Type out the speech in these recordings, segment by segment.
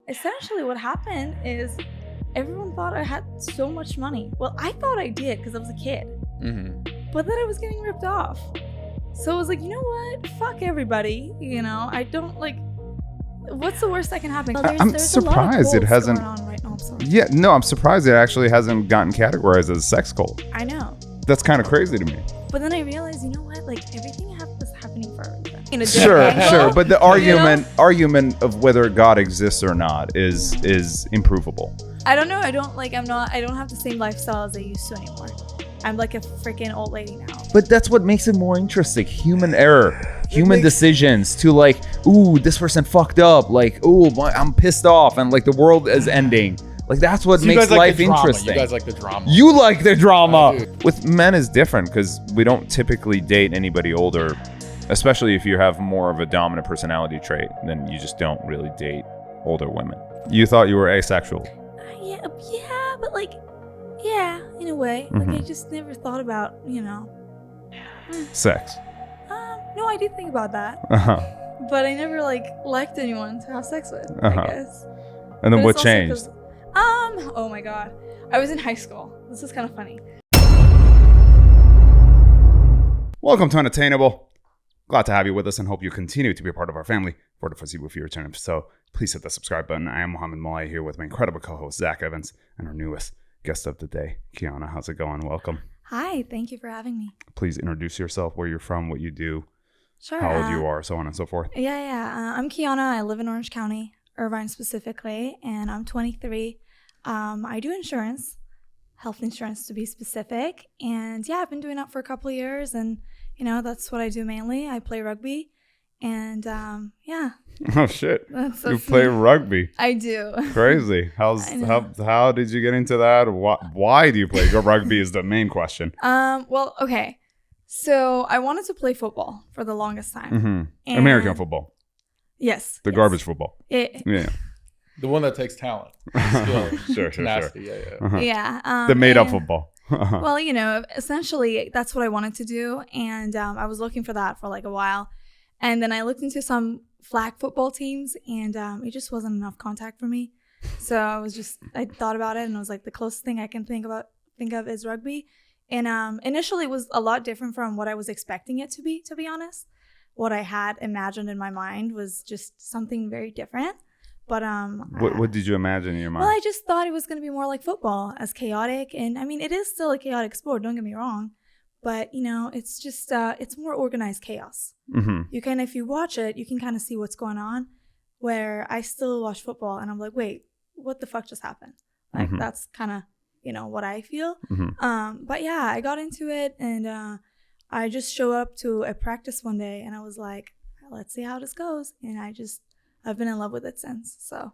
essentially what happened is everyone thought I had so much money. Well, I thought I did because I was a kid. But then I was getting ripped off. So I was like, you know what? Fuck everybody. You know, I don't like... What's the worst that can happen? I'm surprised it hasn't... Right now. I'm sorry. Yeah, no, I'm surprised it actually hasn't gotten categorized as a sex cult. I know. That's kind of crazy to me. But then I realized, you know what? Like, everything was happening for a reason. Sure. But the argument of whether God exists or not is improvable. I don't know. I don't have the same lifestyle as I used to anymore. I'm like a freaking old lady now. But that's what makes it more interesting. Human error, human decisions to like, ooh, this person fucked up. Like, ooh, I'm pissed off and like the world is ending. Like that's what makes life interesting. You guys like the drama. You like the drama. With men is different because we don't typically date anybody older, especially if you have more of a dominant personality trait. Then you just don't really date older women. You thought you were asexual. Yeah, but like, yeah, in a way. Like I just never thought about, Sex. No, I did think about that. But I never liked anyone to have sex with, I guess. And then what changed? Oh my god. I was in high school. This is kind of funny. Welcome to Unattainable. Glad to have you with us and hope you continue to be a part of our family for the foreseeable future. So please hit the subscribe button. I am Mohammed Malai here with my incredible co-host Zach Evans and our newest guest of the day, Kiana. How's it going? Welcome. Hi, thank you for having me. Please introduce yourself, where you're from, what you do, sure, how old you are, so on and so forth. I'm Kiana. I live in Orange County, Irvine specifically, and I'm 23. I do insurance, health insurance to be specific, and yeah, I've been doing that for a couple of years, and that's what I do mainly. I play rugby, and yeah. Oh shit! You play rugby? I do. Crazy. How did you get into that? Why do you play rugby? Is the main question. Well, okay. So I wanted to play football for the longest time. American football. Yes. The garbage football. Yeah. The one that takes talent. Sure. Tenacity. Yeah. The made-up football. Well, essentially that's what I wanted to do, and I was looking for that for like a while, and then I looked into some flag football teams, and it just wasn't enough contact for me. So I thought about it, and I was like, the closest thing I can think of is rugby. And initially it was a lot different from what I was expecting it to be honest. What I had imagined in my mind was just something very different. But what did you imagine in your mind? Well, I just thought it was going to be more like football, as chaotic, and I mean, it is still a chaotic sport, don't get me wrong, but it's just it's more organized chaos. You kind of, if you watch it, you can kind of see what's going on, where I still watch football and I'm like, wait, what the fuck just happened? Like that's kind of what I feel. But yeah, I got into it, and I just showed up to a practice one day, and I was like, let's see how this goes, and I've been in love with it since. So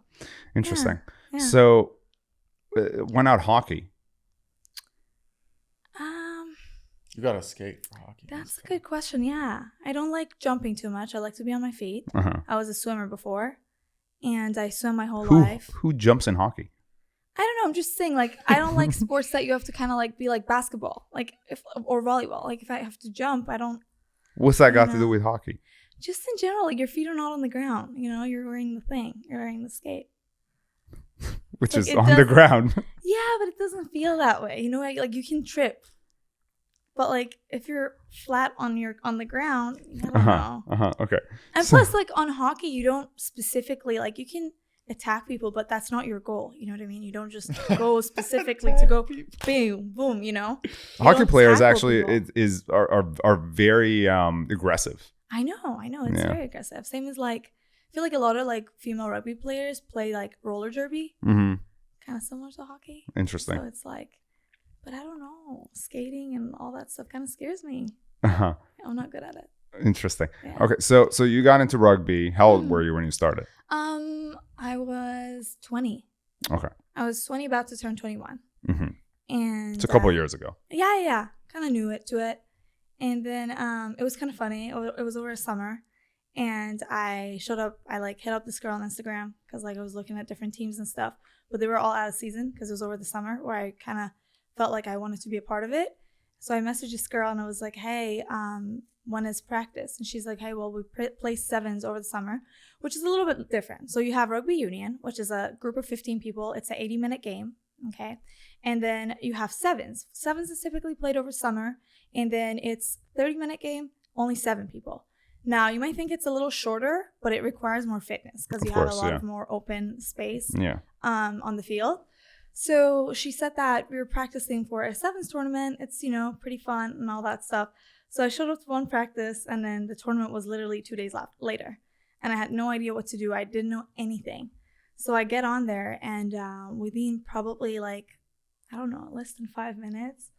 interesting. Yeah. So why not hockey? You gotta skate for hockey. That's a good question. Yeah, I don't like jumping too much. I like to be on my feet. I was a swimmer before, and I swam my whole life. Who jumps in hockey? I don't know. I'm just saying, like, I don't like sports that you have to kind of like be like basketball, like or volleyball. Like if I have to jump, I don't. What's that got to do with hockey? Just in general, like your feet are not on the ground. You're wearing the thing. You're wearing the skate. Which is on the ground. Yeah, but it doesn't feel that way. Like you can trip. But like if you're flat on the ground, I don't know. Okay. And plus, like on hockey, you don't specifically like you can attack people, but that's not your goal. You know what I mean? You don't just go specifically to go boom, boom. Hockey players actually are very aggressive. I know. It's very aggressive. Same as like I feel like a lot of like female rugby players play like roller derby. Kind of similar to hockey. Interesting. So it's like, but I don't know. Skating and all that stuff kind of scares me. I'm not good at it. Interesting. Yeah. Okay, so you got into rugby. How old were you when you started? I was 20. Okay. I was 20, about to turn 21. And it's a couple years ago. Yeah. Kind of knew it. And then it was kind of funny. It was over a summer, and I showed up. I like hit up this girl on Instagram because like I was looking at different teams and stuff, but they were all out of season because it was over the summer, where I kind of felt like I wanted to be a part of it. So I messaged this girl and I was like, hey, One is practice. And she's like, hey, well, we play sevens over the summer, which is a little bit different. So you have rugby union, which is a group of 15 people. It's an 80-minute game. Okay. And then you have sevens. Sevens is typically played over summer. And then it's 30-minute game, only 7 people. Now, you might think it's a little shorter, but it requires more fitness because you have a lot of more open space on the field. So she said that we were practicing for a sevens tournament. It's, pretty fun and all that stuff. So I showed up to one practice, and then the tournament was literally 2 days later. And I had no idea what to do. I didn't know anything. So I get on there, and within probably less than 5 minutes,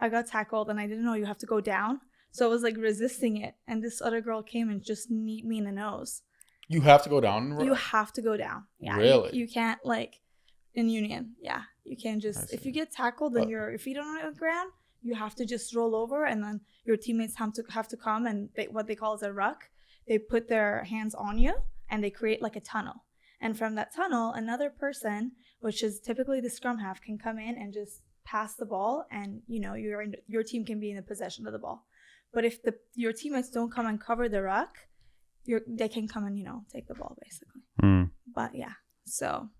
I got tackled, and I didn't know you have to go down. So I was resisting it, and this other girl came and just kneed me in the nose. You have to go down? You have to go down. Yeah. Really? You can't in union. Yeah. You can't just, if you get tackled and your feet are on the ground, you have to just roll over, and then your teammates have to come, and what they call is a ruck. They put their hands on you, and they create a tunnel. And from that tunnel, another person, which is typically the scrum half, can come in and just pass the ball, and your team can be in the possession of the ball. But if your teammates don't come and cover the ruck, they can come and, take the ball, basically. But, yeah. So,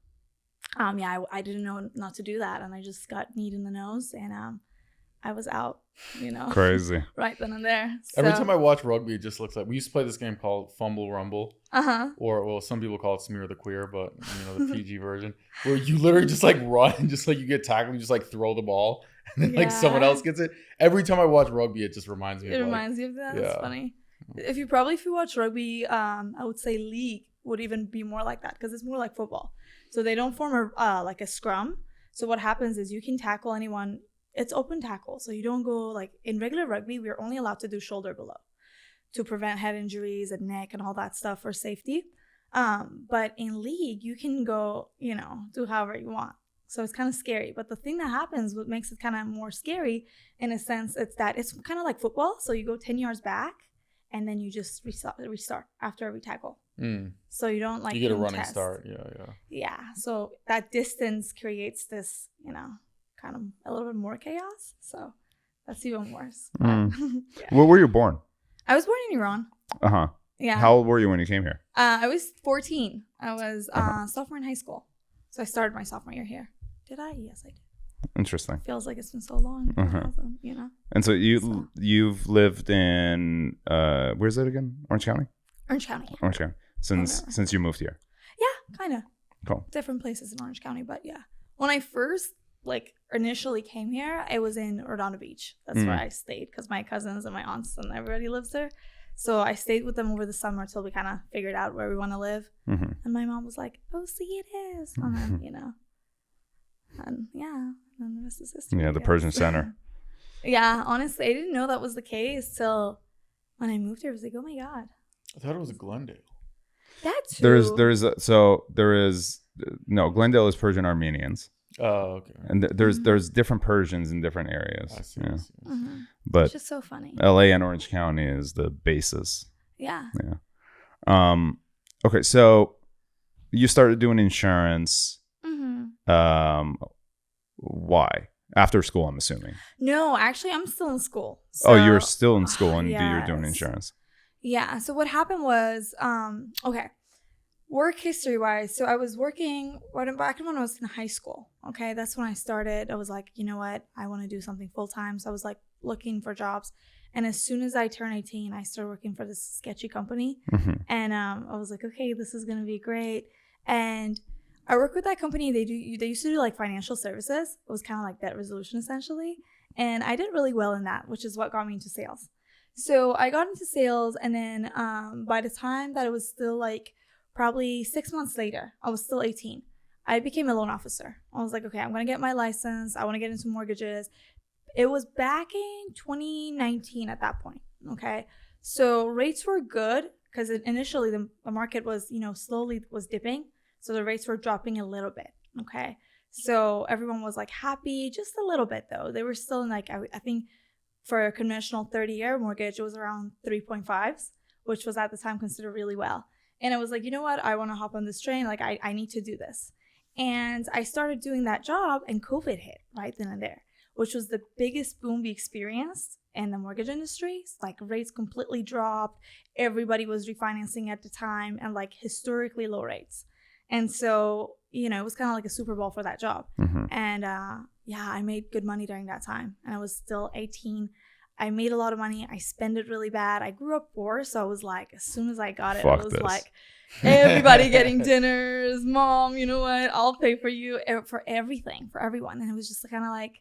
I didn't know not to do that. And I just got kneed in the nose. And I was out, Crazy. Right then and there. So. Every time I watch rugby, it just looks like... We used to play this game called Fumble Rumble. Uh-huh. Or, some people call it Smear the Queer, but, the PG version. Where you literally just, run, just you get tackled, you just, throw the ball. And then someone else gets it. Every time I watch rugby, it just reminds me. It reminds you of that. It's funny. If you watch rugby, I would say league would even be more like that because it's more like football. So they don't form a scrum. So what happens is you can tackle anyone. It's open tackle. So you don't go in regular rugby. We're only allowed to do shoulder below to prevent head injuries and neck and all that stuff for safety. But in league, you can go, do however you want. So it's kind of scary. But the thing that happens, what makes it kind of more scary in a sense, it's that it's kind of like football. So you go 10 yards back and then you just restart after every tackle. So you don't you get a running start. Yeah. So that distance creates this, kind of a little bit more chaos. So that's even worse. But, Where were you born? I was born in Iran. Uh-huh. Yeah. How old were you when you came here? I was 14. I was sophomore in high school. So I started my sophomore year here. Did I? Yes, I did. Interesting. Feels like it's been so long. And so you've lived in where's it again? Orange County? Orange County. Yeah. Orange County. Since you moved here. Yeah, kind of. Cool. Different places in Orange County, but yeah. When I first initially came here, I was in Redondo Beach. That's where I stayed because my cousins and my aunts and everybody lives there. So I stayed with them over the summer till we kind of figured out where we want to live. And my mom was like, "Oh, see, it is." And then, and then the rest is history. Yeah, the Persian Center. Yeah, honestly, I didn't know that was the case till when I moved here. I was like, "Oh my god." I thought it was Glendale. That too. Glendale is Persian Armenians. Oh, okay. And there's different Persians in different areas. I see. Yeah. I see. But it's just so funny. LA and Orange County is the basis. Yeah. Yeah. Okay, so you started doing insurance. Why? After school, I'm assuming. No, actually, I'm still in school. So, oh, you're still in school and you're doing insurance. Yeah. So what happened was, work history wise. So I was working back when I was in high school. Okay. That's when I started. I was like, you know what? I want to do something full time. So I was looking for jobs. And as soon as I turned 18, I started working for this sketchy company. And I was like, okay, this is going to be great. And I work with that company. They used to do financial services. It was kind of like debt resolution essentially. And I did really well in that, which is what got me into sales. So I got into sales, and then by the time that it was still probably 6 months later, I was still 18. I became a loan officer. I was like, okay, I'm going to get my license. I want to get into mortgages. It was back in 2019 at that point. Okay. So rates were good because initially the market was, slowly was dipping. So the rates were dropping a little bit. Okay. So everyone was happy, just a little bit though. They were still in I think for a conventional 30-year mortgage, it was around 3.5s, which was at the time considered really well. And I was like, you know what? I want to hop on this train. I need to do this. And I started doing that job, and COVID hit right then and there, which was the biggest boom we experienced in the mortgage industry. Like rates completely dropped. Everybody was refinancing at the time and like historically low rates. And so, you know, it was kind of like a Super Bowl for that job. And yeah, I made good money during that time. And I was still 18. I made a lot of money. I spent it really bad. I grew up poor. So I was like, as soon as I got it, I was like, everybody getting dinners. Mom, you know what? I'll pay for you for everything, for everyone. And it was just kind of like,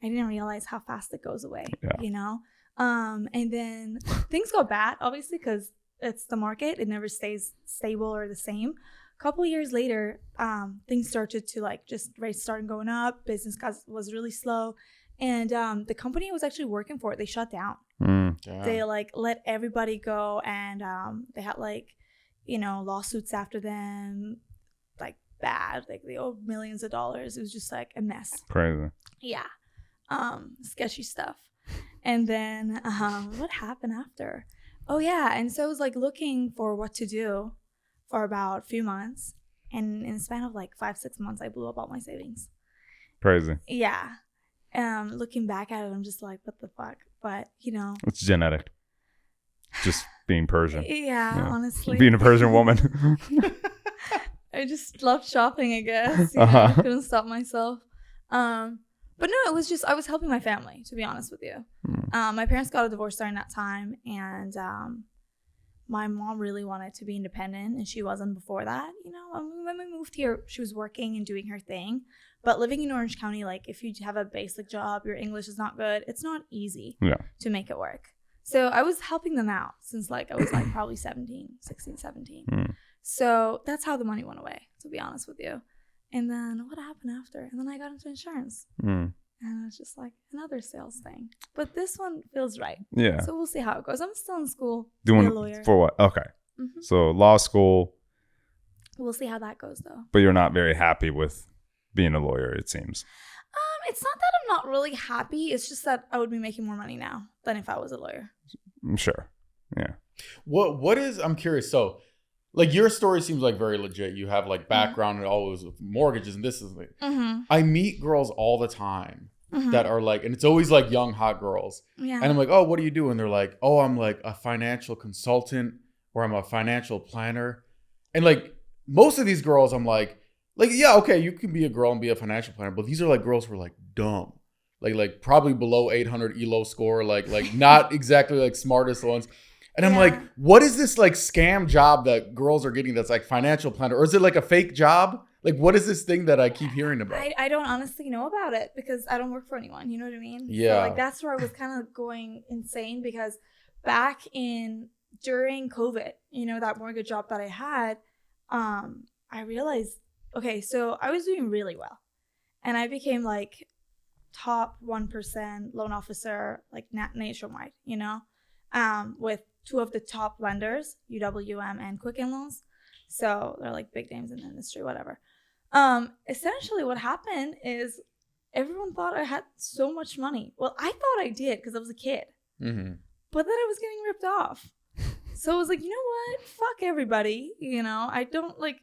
I didn't realize how fast it goes away, you know? And then things go bad, obviously, because it's the market. It never stays stable or the same. A couple of years later, things started to like just rates started going up. Business was really slow. And the company I was actually working for, they shut down. They like let everybody go, and they had like, you know, lawsuits after them, like bad, like they owed millions of dollars. It was just like a mess. Crazy. Yeah. Sketchy stuff. And then what happened after? Oh yeah, and so I was like looking for what to do for about a few months, and in the span of like 5-6 months, I blew up all my savings. Crazy. Yeah. Looking back at it, I'm just like, what the fuck? But, you know. It's genetic. Just being Persian. Yeah, honestly. Being a Persian woman. I just loved shopping, I guess. You know, I couldn't stop myself. But no, it was just, I was helping my family, to be honest with you. My parents got a divorce during that time, and my mom really wanted to be independent, and she wasn't before that. You know, when we moved here, she was working and doing her thing. But living in Orange County, like if you have a basic job, your English is not good, it's not easy to make it work. So I was helping them out since like I was like probably 16, 17. So that's how the money went away, to be honest with you. And then what happened after? And then I got into insurance. And it's just like another sales thing. But this one feels right. Yeah. So we'll see how it goes. I'm still in school. Doing a lawyer. For what? Okay. So law school. We'll see how that goes though. But you're not very happy with being a lawyer, it seems. It's not that I'm not really happy. It's just that I would be making more money now than if I was a lawyer. I'm sure. Yeah. What is, I'm curious. So like your story seems like very legit. You have like background and all those with mortgages and this is like, I meet girls all the time that are like, and it's always like young, hot girls. Yeah. And I'm like, oh, what do you do? And they're like, oh, I'm like a financial consultant or I'm a financial planner. And like most of these girls, I'm like, yeah, okay, you can be a girl and be a financial planner, but these are like girls who are like dumb. Like probably below 800 ELO score, like not exactly like smartest ones. And I'm like, what is this like scam job that girls are getting that's like financial planner? Or is it like a fake job? Like, what is this thing that I keep hearing about? I don't honestly know about it because I don't work for anyone. You know what I mean? Yeah. So like that's where I was kind of going insane because back during COVID, you know, that mortgage job that I had, I realized, okay, so I was doing really well. And I became like top 1% loan officer, like nationwide, you know, with two of the top lenders, UWM and Quicken Loans. So they're like big names in the industry, whatever. Essentially what happened is everyone thought I had so much money. Well, I thought I did because I was a kid. But then I was getting ripped off. So I was like, you know what? Fuck everybody. You know, I don't like,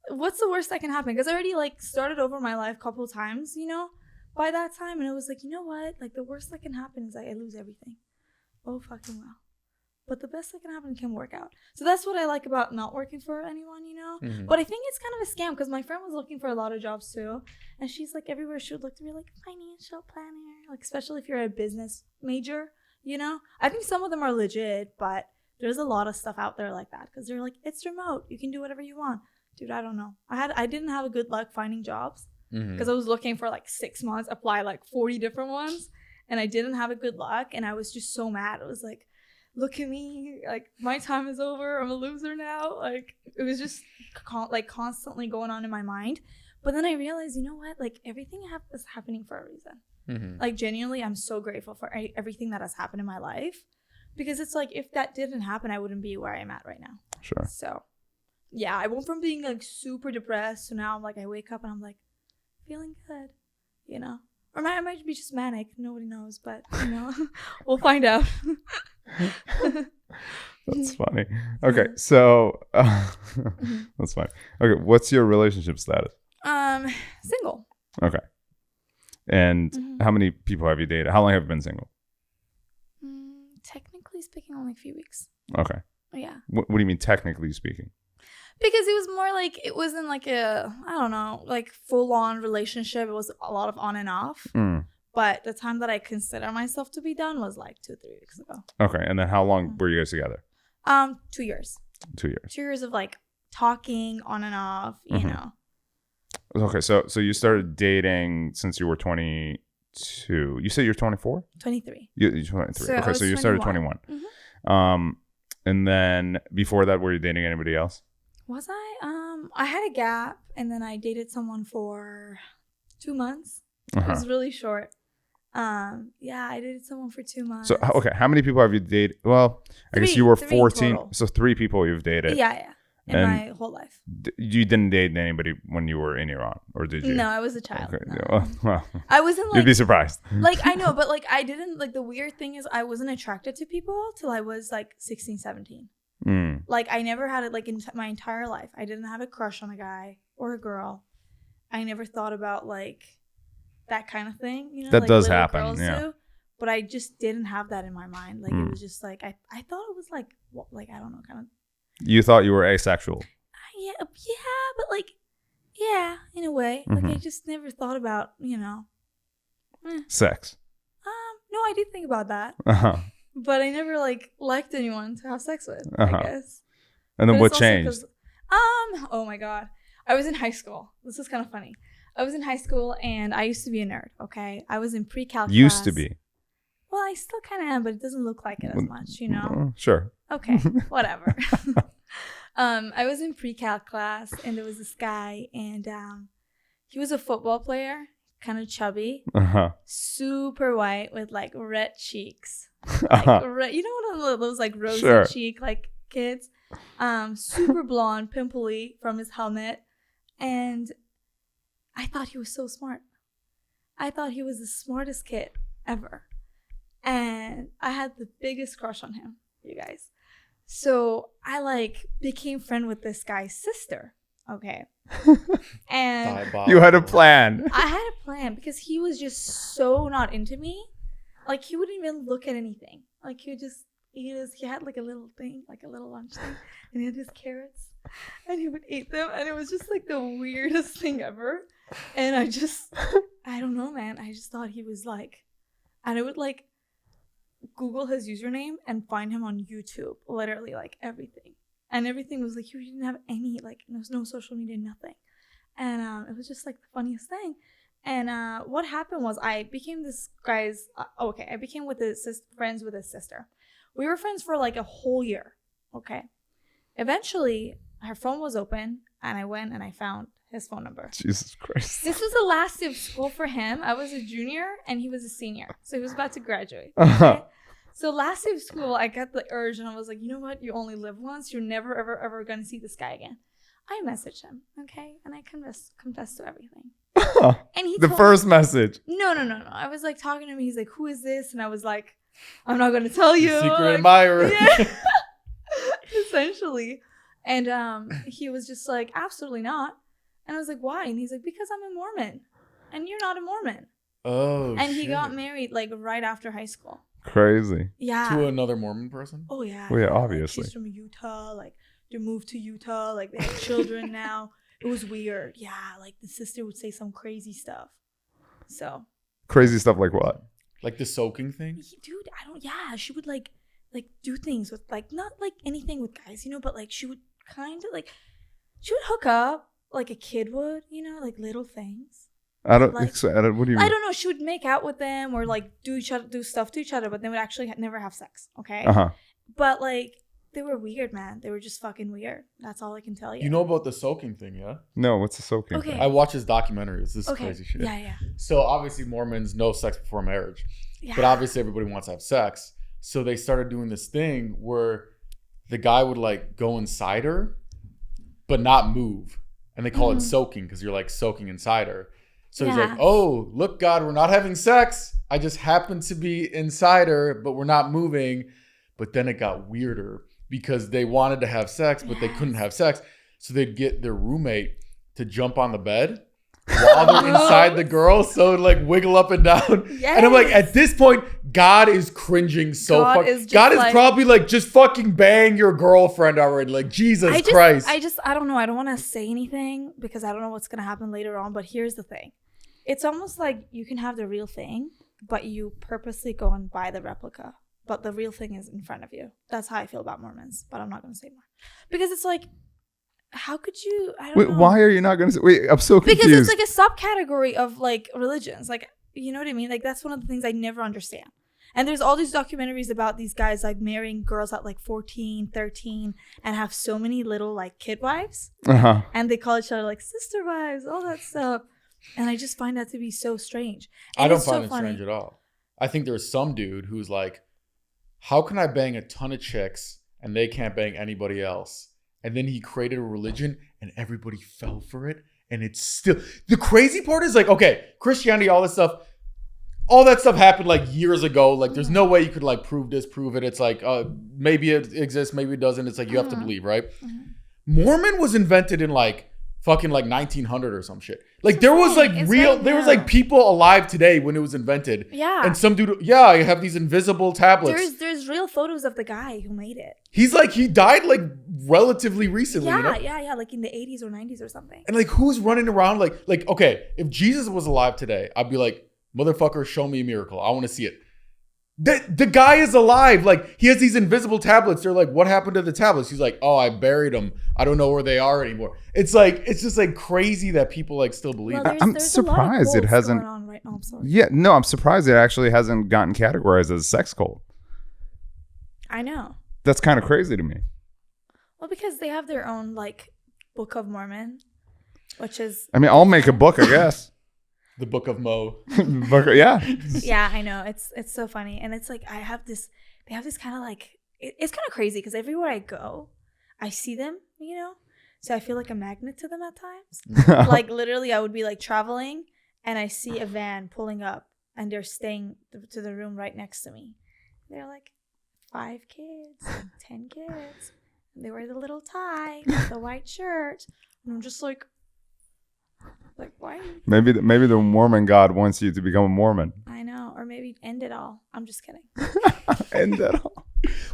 what's the worst that can happen? Because I already like started over my life a couple of times, you know, by that time. And it was like, you know what? Like the worst that can happen is like I lose everything. Oh, fucking well. But the best that can happen can work out. So that's what I like about not working for anyone, you know? But I think it's kind of a scam because my friend was looking for a lot of jobs too. And she's like, everywhere she would look to be like, financial planner. Like, especially if you're a business major, you know? I think some of them are legit, but there's a lot of stuff out there like that because they're like, it's remote. You can do whatever you want. Dude, I don't know. I didn't have a good luck finding jobs because I was looking for like 6 months, apply like 40 different ones. And I didn't have a good luck. And I was just so mad. It was like, look at me, like my time is over, I'm a loser now. Like it was just constantly going on in my mind. But then I realized, you know what, like everything is happening for a reason. Like genuinely, I'm so grateful for everything that has happened in my life because it's like if that didn't happen, I wouldn't be where I'm at right now. Sure. So yeah, I went from being like super depressed to now I'm like I wake up and I'm like feeling good, you know. Or I might be just manic. Nobody knows, but you know, we'll find out. That's funny. Okay, so that's fine. Okay, what's your relationship status? Single. Okay. And how many people have you dated? How long have you been single? technically speaking, only a few weeks. Okay. Yeah. What do you mean technically speaking? Because it was more like, it wasn't like a, I don't know, like full-on relationship. It was a lot of on and off. But the time that I consider myself to be done was like 2-3 weeks ago. Okay. And then how long were you guys together? 2 years. 2 years. 2 years of like talking on and off, you know. Okay. So you started dating since you were 22. You said you're 24? 23. You're 23. So okay. So you started 21. And then before that, were you dating anybody else? Was I? I had a gap, and then I dated someone for 2 months. It was really short. Yeah, I dated someone for 2 months. So, okay, how many people have you dated? Well, I guess you were 14. So 3 people you've dated. Yeah. In my whole life. You didn't date anybody when you were in Iran, or did you? No, I was a child. Okay. No. Well, I wasn't like... You'd be surprised. Like, I know, but like I didn't... Like, the weird thing is I wasn't attracted to people till I was like 16, 17. Like, I never had it like in my entire life. I didn't have a crush on a guy or a girl. I never thought about like that kind of thing. You know, that like does happen. Yeah. Do, but I just didn't have that in my mind. Like, it was just like, I thought it was like, I don't know, kind of. You thought you were asexual. Yeah, but like, yeah, in a way. Like, I just never thought about, you know. Sex. No, I did think about that. But I never like liked anyone to have sex with, I guess. And then what changed? Oh my God. I was in high school. This is kind of funny. I was in high school and I used to be a nerd, okay? I was in pre-calc class. Used to be. Well, I still kind of am, but it doesn't look like it as much, you know? Sure. Okay, whatever. I was in pre-calc class and there was this guy and he was a football player, kind of chubby, super white with like red cheeks. Like, you know what those like rosy cheek like kids? Super blonde, pimply from his helmet. And I thought he was so smart. I thought he was the smartest kid ever. And I had the biggest crush on him, you guys. So I like became friend with this guy's sister. Okay. And you had a plan. I had a plan because he was just so not into me. Like, he wouldn't even look at anything. Like, he would just eat he had like a little thing, like a little lunch thing, and he had his carrots, and he would eat them, and it was just like the weirdest thing ever. And I don't know, man. I just thought he was like, and I would like Google his username and find him on YouTube, literally like everything. And everything was like, he didn't have any, like, there was no social media, nothing. And it was just like the funniest thing. And what happened was I became this guy's, I became friends with his sister. We were friends for like a whole year, okay? Eventually, her phone was open, and I went and I found his phone number. Jesus Christ. This was the last day of school for him. I was a junior, and he was a senior. So he was about to graduate. Okay? So last day of school, I got the urge, and I was like, you know what? You only live once. You're never, ever, ever going to see this guy again. I messaged him, okay? And I confessed to everything. And he first message. No. I was like talking to him. He's like, who is this? And I was like, I'm not going to tell you. Secret admirer. Yeah. Essentially. And he was just like, absolutely not. And I was like, why? And he's like, because I'm a Mormon. And you're not a Mormon. Oh, and he got married like right after high school. Crazy. Yeah. To another Mormon person? Oh, yeah. Well, yeah, obviously. Like, she's from Utah. Like, they moved to Utah. Like, they have children now. It was weird. Yeah, like the sister would say some crazy stuff. So. Crazy stuff like what? Like the soaking thing? Dude, she would like do things with like, not like anything with guys, you know, but like she would kind of like, she would hook up like a kid would, you know, like little things. What do you mean? I don't know. She would make out with them or like do stuff to each other, but they would actually never have sex. Okay. But like, they were weird, man. They were just fucking weird. That's all I can tell you. You know about the soaking thing, yeah? No, what's the soaking thing? I watch his documentaries. This is crazy shit. Yeah. So obviously Mormons, no sex before marriage. Yeah. But obviously everybody wants to have sex. So they started doing this thing where the guy would like go inside her, but not move. And they call it soaking because you're like soaking inside her. So he's like, oh, look, God, we're not having sex. I just happen to be inside her, but we're not moving. But then it got weirder. Because they wanted to have sex, but they couldn't have sex. So they'd get their roommate to jump on the bed while they're inside the girl, so like wiggle up and down. Yes. And I'm like, at this point, God is cringing so fucking. God is probably like, just fucking bang your girlfriend already. Like, Jesus Christ. I don't know. I don't want to say anything because I don't know what's gonna happen later on. But here's the thing: it's almost like you can have the real thing, but you purposely go and buy the replica. But the real thing is in front of you. That's how I feel about Mormons. But I'm not gonna say more because it's like, how could you? I don't know. Why are you not gonna say? Wait, I'm so confused. Because it's like a subcategory of like religions. Like, you know what I mean? Like, that's one of the things I never understand. And there's all these documentaries about these guys like marrying girls at like 14, 13 and have so many little like kid wives. Uh-huh. And they call each other like sister wives, all that stuff. And I just find that to be so strange. And I don't find it strange at all. I think there's some dude who's like, how can I bang a ton of chicks and they can't bang anybody else? And then he created a religion and everybody fell for it. And it's still, the crazy part is like, okay, Christianity, all that stuff happened like years ago. Like, there's no way you could like prove it. It's like, maybe it exists, maybe it doesn't. It's like, you have to believe, right? Mormon was invented in like fucking like 1900 or some shit. Like, there was like was like people alive today when it was invented. Yeah. And some dude, I have these invisible tablets. There's real photos of the guy who made it. He's like, he died like relatively recently. Yeah, you know? yeah, like in the 80s or 90s or something. And like, who's running around like, okay, if Jesus was alive today, I'd be like, motherfucker, show me a miracle. I want to see it. The guy is alive. Like, he has these invisible tablets. They're like, what happened to the tablets? He's like, oh, I buried them. I don't know where they are anymore. It's like, it's just like crazy that people like still believe it. I'm surprised it hasn't. Right now. I'm sorry. Yeah, no, I'm surprised it actually hasn't gotten categorized as a sex cult. I know. That's kind of crazy to me. Well, because they have their own like Book of Mormon, which is. I mean, I'll make a book, I guess. The Book of Mo. Yeah. Yeah, I know. It's so funny. And it's like, they have this kind of like, it's kind of crazy because everywhere I go, I see them, you know? So I feel like a magnet to them at times. Like, literally, I would be like traveling and I see a van pulling up and they're staying to the room right next to me. They're like 5 kids, 10 kids. And they wear the little tie, the white shirt. And I'm just like why? Maybe the Mormon God wants you to become a Mormon. I know, or maybe end it all. I'm just kidding. End it all.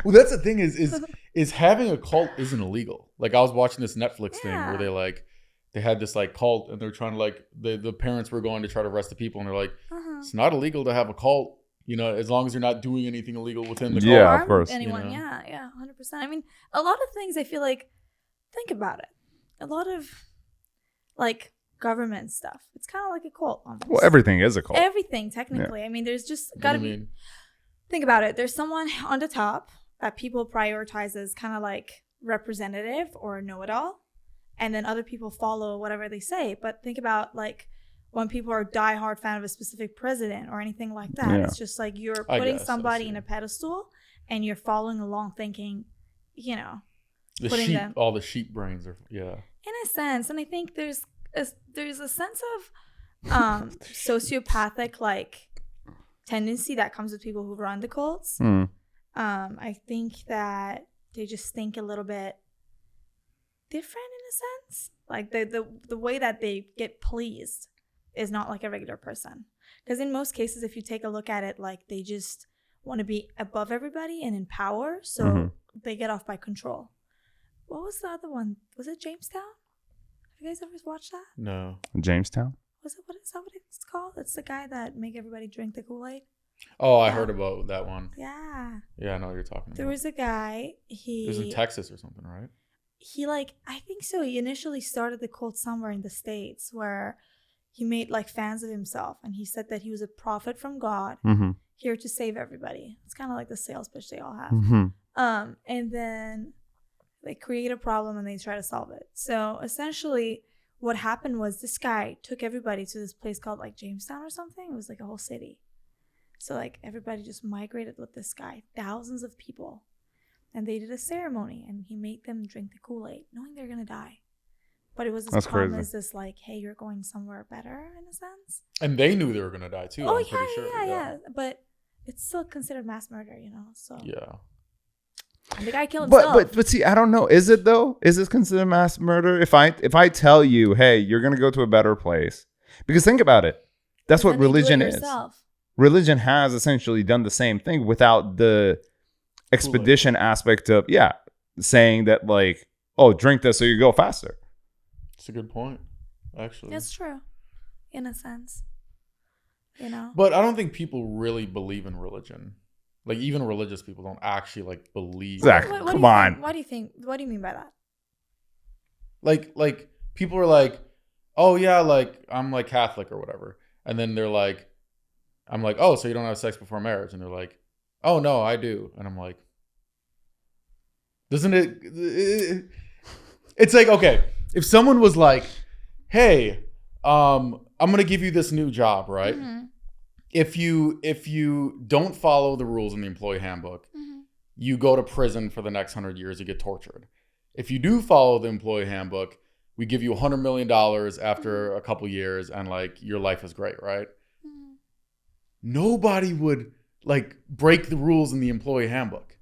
Well, that's the thing is having a cult isn't illegal. Like, I was watching this Netflix thing where they had this like cult and they're trying to like the parents were going to try to arrest the people and they're like, it's not illegal to have a cult, you know, as long as you're not doing anything illegal within the cult. Yeah, of course. Anyone, you know? Yeah, 100%. I mean, a lot of things I feel like, think about it. A lot of like government stuff. It's kind of like a cult almost. Well, everything is a cult. Everything, technically. Yeah. I mean, there's just got to be... Think about it. There's someone on the top that people prioritize as kind of like representative or know-it-all. And then other people follow whatever they say. But think about like when people are diehard fan of a specific president or anything like that. Yeah. It's just like you're putting somebody in a pedestal and you're following along thinking, you know, all the sheep brains are, In a sense. And I think there's a sense of sociopathic like tendency that comes with people who run the cults. I think that they just think a little bit different in a sense. Like the way that they get pleased is not like a regular person. Because in most cases, if you take a look at it, like they just want to be above everybody and in power, so they get off by control. What was the other one? Was it Jamestown? You guys ever watched that? No. Jamestown? Is that what it's called? It's the guy that make everybody drink the Kool-Aid. Oh, I heard about that one. Yeah. Yeah, I know what you're talking about. There was a guy, it was in Texas or something, right? He I think so. He initially started the cult somewhere in the States where he made like fans of himself. And he said that he was a prophet from God here to save everybody. It's kind of like the sales pitch they all have. And then they create a problem and they try to solve it. So essentially what happened was this guy took everybody to this place called like Jamestown or something. It was like a whole city. So like everybody just migrated with this guy, thousands of people. And they did a ceremony and he made them drink the Kool-Aid knowing they're going to die. But it was this promise, this like, hey, you're going somewhere better in a sense. And they knew they were going to die too. I'm pretty sure. Yeah. But it's still considered mass murder, you know? So yeah. And the guy killed himself. But see, I don't know. Is it though? Is this considered mass murder? If I tell you, hey, you're gonna go to a better place, Because think about it. That's what religion is. Yourself. Religion has essentially done the same thing without the expedition aspect of, saying that like, oh, drink this so you go faster. It's a good point, actually. That's true, in a sense. You know? But I don't think people really believe in religion. Like, even religious people don't actually, like, believe. Exactly. Come on. What do you think? What do you mean by that? Like people are like, oh, yeah, like, I'm, like, Catholic or whatever. And then they're like, I'm like, oh, so you don't have sex before marriage? And they're like, oh, no, I do. And I'm like, doesn't it... It's like, okay, if someone was like, hey, I'm going to give you this new job, right? Mm-hmm. If you don't follow the rules in the employee handbook, you go to prison for the next 100 years, you get tortured. If you do follow the employee handbook, we give you $100 million after a couple years and like your life is great, right? Nobody would like break the rules in the employee handbook.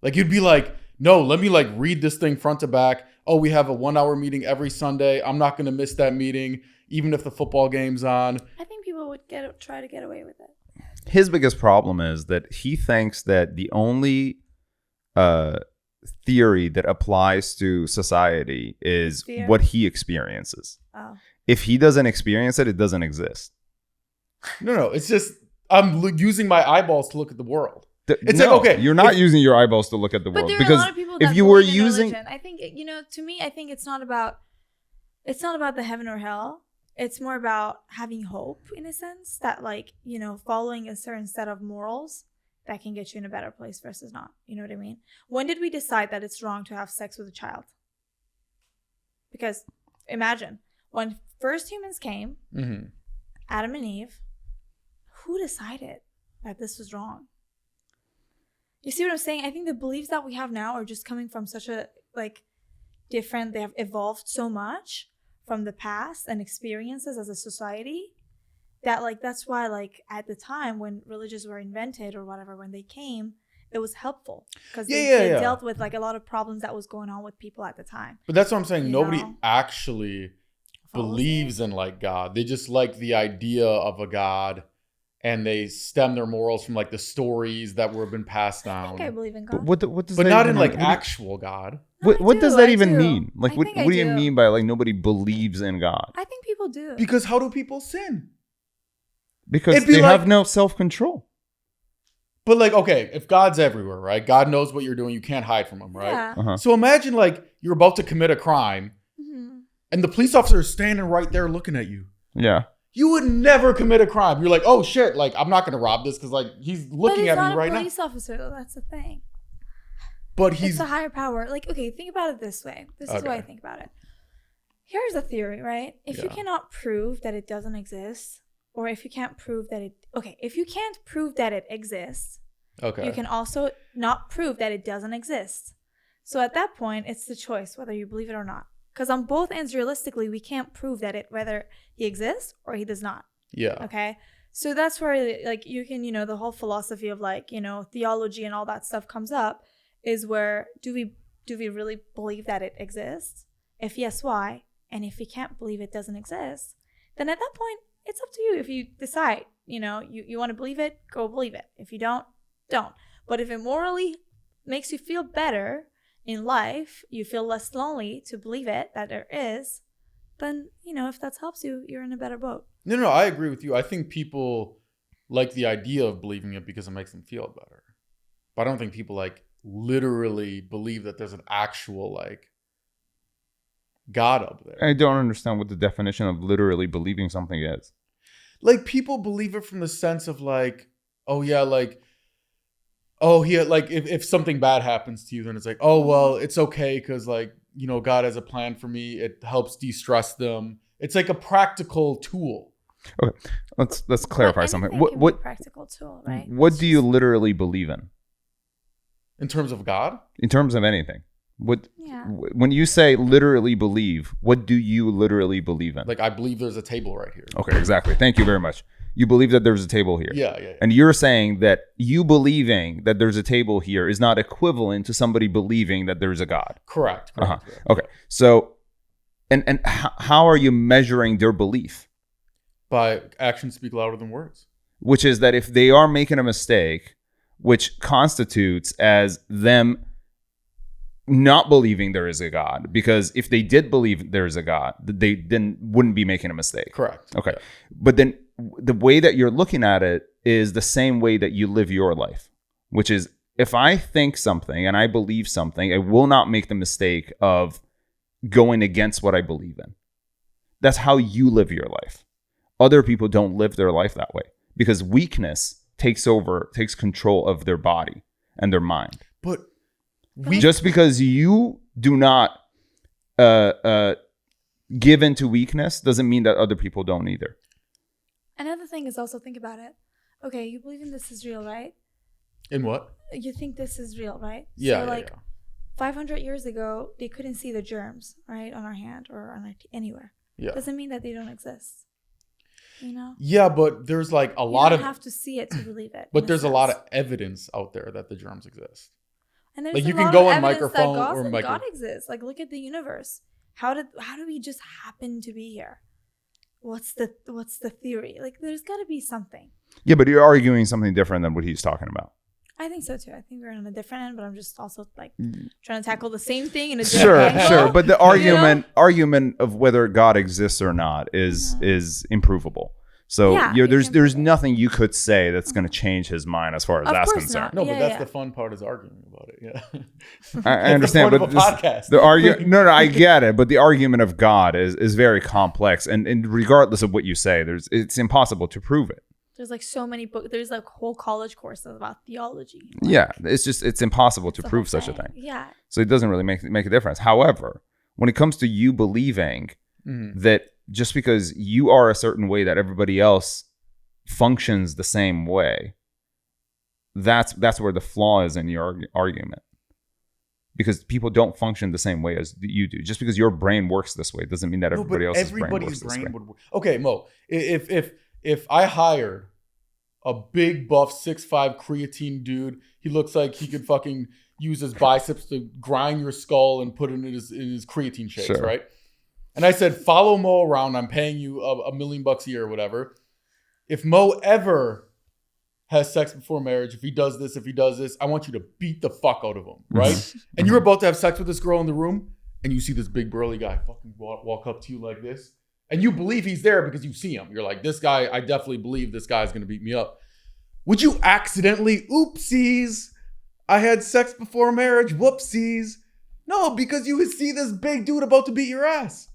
Like you'd be like, no, let me like read this thing front to back. Oh, we have a 1-hour meeting every Sunday. I'm not going to miss that meeting, even if the football game's on. I think people would try to get away with it. His biggest problem is that he thinks that the only theory that applies to society is fear. What he experiences. Oh. If he doesn't experience it, it doesn't exist. No, it's just I'm using my eyeballs to look at the world. It's no, like, okay, you're not using your eyeballs to look at the world. But there because are a lot of people that if you were believe in using, religion. I think to me, I think it's not about the heaven or hell. It's more about having hope in a sense that like, following a certain set of morals that can get you in a better place versus not. You know what I mean? When did we decide that it's wrong to have sex with a child? Because imagine when first humans came, Adam and Eve, who decided that this was wrong? You see what I'm saying? I think the beliefs that we have now are just coming from such a different, they have evolved so much from the past and experiences as a society that that's why at the time when religions were invented or whatever, when they came, it was helpful because they dealt with a lot of problems that was going on with people at the time. But that's what I'm saying. Nobody actually believes in God. They just like the idea of a God. And they stem their morals from the stories that were been passed down. I think I believe in God. What does but that not even in actual God. What does that even mean? What do you mean by nobody believes in God? I think people do. Because how do people sin? Because they have no self-control. But okay, if God's everywhere, right? God knows what you're doing. You can't hide from him, right? Yeah. Uh-huh. So imagine you're about to commit a crime and the police officer is standing right there looking at you. Yeah. You would never commit a crime. You're like, oh shit, I'm not gonna rob this because he's looking at me right now. But he's not a police officer though, that's the thing. But it's a higher power. Okay, think about it this way. This is why I think about it. Here's a theory, right? If you cannot prove that it doesn't exist, or if you can't prove that if you can't prove that it exists, you can also not prove that it doesn't exist. So at that point, it's the choice whether you believe it or not. Because on both ends, realistically, we can't prove that whether he exists or he does not. Yeah. Okay. So that's where you can, the whole philosophy of theology and all that stuff comes up is where do we really believe that it exists? If yes, why? And if we can't believe it doesn't exist, then at that point, it's up to you. If you decide, you want to believe it, go believe it. If you don't. But if it morally makes you feel better in life, you feel less lonely to believe it, that there is, then, if that helps you, you're in a better boat. No, I agree with you. I think people like the idea of believing it because it makes them feel better. But I don't think people literally believe that there's an actual God up there. I don't understand what the definition of literally believing something is. People believe it from the sense of if something bad happens to you, then it's oh, well, it's okay because God has a plan for me. It helps de-stress them. It's a practical tool. Okay, let's clarify something. What practical tool, right? What do you literally believe in terms of God? In terms of anything. When you say literally believe, what do you literally believe in? I believe there's a table right here. Okay, exactly. Thank you very much. You believe that there's a table here. Yeah. And you're saying that you believing that there's a table here is not equivalent to somebody believing that there's a God. Correct. Okay. So, and how are you measuring their belief? By actions speak louder than words. Which is that if they are making a mistake, which constitutes as them not believing there is a God, because if they did believe there is a God, they then wouldn't be making a mistake. Correct. Okay. But then the way that you're looking at it is the same way that you live your life, which is if I think something and I believe something, I will not make the mistake of going against what I believe in. That's how you live your life. Other people don't live their life that way because weakness takes control of their body and their mind. But just because you do not give into weakness doesn't mean that other people don't either. Another thing is also think about it. Okay, you believe in this is real, right? In what? You think this is real, right? Yeah. So yeah. 500 years ago, they couldn't see the germs, right, on our hand or on anywhere. Yeah. Doesn't mean that they don't exist. You know? Yeah, but there's like a lot of. You don't have to see it to believe it. But there's a lot of evidence out there that the germs exist. And there's like a you lot can go of on evidence microphone that or God exists. Like look at the universe. How do we just happen to be here? What's the theory? Like there's got to be something. Yeah, but you're arguing something different than what he's talking about. I think so too. I think we're on a different end, but I'm just also like trying to tackle the same thing in a different angle. Sure. But the argument of whether God exists or not is improvable. So there's nothing you could say that's going to change his mind as far as that's concerned. No, but that's the fun part is arguing about it. Yeah, I understand. The point of a podcast. The argument. No, I get it. But the argument of God is very complex, and regardless of what you say, it's impossible to prove it. There's like so many books. There's like whole college courses about theology. It's impossible to prove such a thing. Yeah. So it doesn't really make a difference. However, when it comes to you believing that just because you are a certain way that everybody else functions the same way, that's where the flaw is in your argument. Because people don't function the same way as you do. Just because your brain works this way doesn't mean that everybody's brain works this way. Okay, Mo, if I hired a big buff 6'5" creatine dude, he looks like he could fucking use his biceps to grind your skull and put it in his creatine shakes, sure. Right? And I said, follow Mo around. I'm paying you $1 million a year or whatever. If Mo ever has sex before marriage, if he does this, I want you to beat the fuck out of him, right? And you're about to have sex with this girl in the room, and you see this big burly guy fucking walk up to you like this. And you believe he's there because you see him. You're like, this guy, I definitely believe this guy's going to beat me up. Would you accidentally, oopsies, I had sex before marriage, whoopsies? No, because you see this big dude about to beat your ass.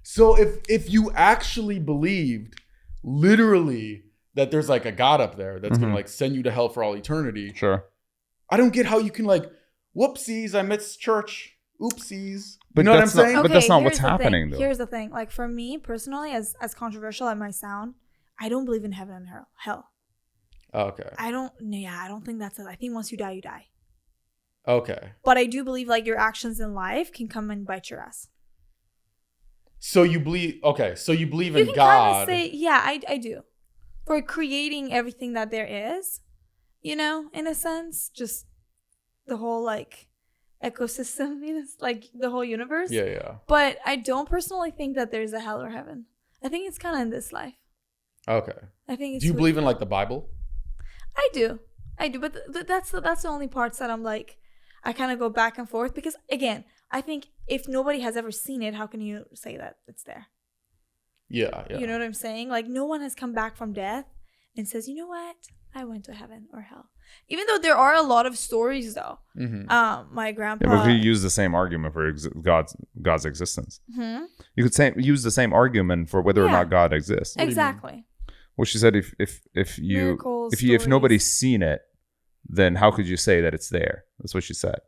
So if you actually believed literally that there's like a God up there that's going to like send you to hell for all eternity. Sure. I don't get how you can like, whoopsies, I missed church. Oopsies. But you know what I'm saying? But that's not what's happening, though. Here's the thing. Like for me personally, as controversial as it might sound, I don't believe in heaven and hell. Okay. I don't think that's it. I think once you die, you die. Okay. But I do believe like your actions in life can come and bite your ass. So you believe, so you believe in God. You can kind of say, yeah, I do. For creating everything that there is, you know, in a sense, just the whole like ecosystem, like the whole universe. Yeah. But I don't personally think that there's a hell or heaven. I think it's kind of in this life. Okay. I think. Do you believe in like the Bible? I do, but that's the only parts that I'm like, I kind of go back and forth because again, I think if nobody has ever seen it, how can you say that it's there? Yeah. You know what I'm saying? Like no one has come back from death and says, you know what? I went to heaven or hell. Even though there are a lot of stories though. My grandpa. Yeah, but you use the same argument for God's existence. You could use the same argument for whether or not God exists. Exactly. Well, she said if nobody's seen it, then how could you say that it's there? That's what she said.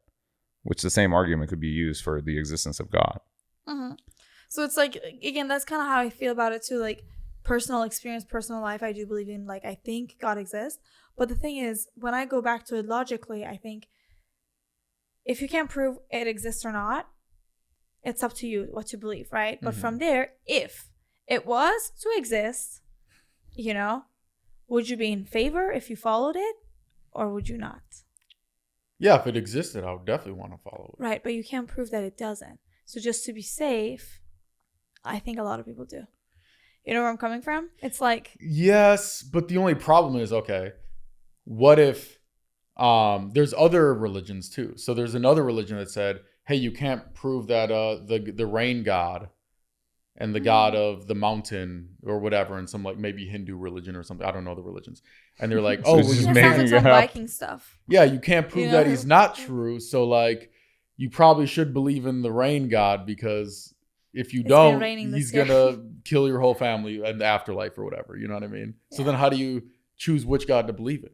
Which the same argument could be used for the existence of God. So it's like, again, that's kind of how I feel about it too. Like personal experience, personal life, I do believe in, like, I think God exists. But the thing is, when I go back to it logically, I think if you can't prove it exists or not, it's up to you what to believe, right? But from there, if it was to exist, you know, would you be in favor if you followed it or would you not? Yeah, if it existed, I would definitely want to follow it. Right, but you can't prove that it doesn't. So just to be safe, I think a lot of people do. You know where I'm coming from? It's like... Yes, but the only problem is, okay, what if there's other religions too? So there's another religion that said, hey, you can't prove that the rain god and the god of the mountain or whatever, in some like maybe Hindu religion or something. I don't know the religions. And they're like, oh, well, just That making sounds like some it up. Viking stuff. yeah, you can't prove You that know? he's not true. So like, you probably should believe in the rain god, because if you It's been don't, raining he's this year. gonna kill your whole family in the afterlife or whatever. You know what I mean? So Yeah. then how do you choose which god to believe in?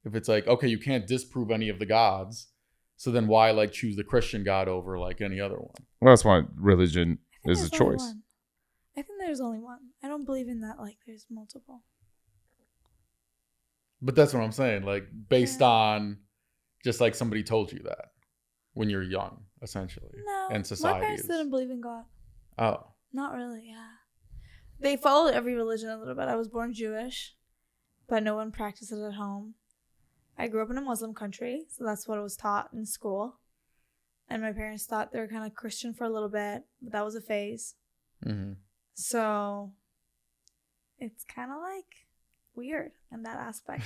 If it's like, okay, you can't disprove any of the gods, so then why like choose the Christian god over like any other one? Well, that's why religion I think is a there's only choice. one. I think there's only one. I don't believe in that like there's multiple. But that's what I'm saying. Like based on just like somebody told you that when you're young, essentially. No. And society My parents is- didn't believe in God. Oh. Not really, yeah. They followed every religion a little bit. I was born Jewish, but no one practiced it at home. I grew up in a Muslim country, so that's what I was taught in school. And my parents thought they were kind of Christian for a little bit, but that was a phase. Mm-hmm. So it's kind of like weird in that aspect.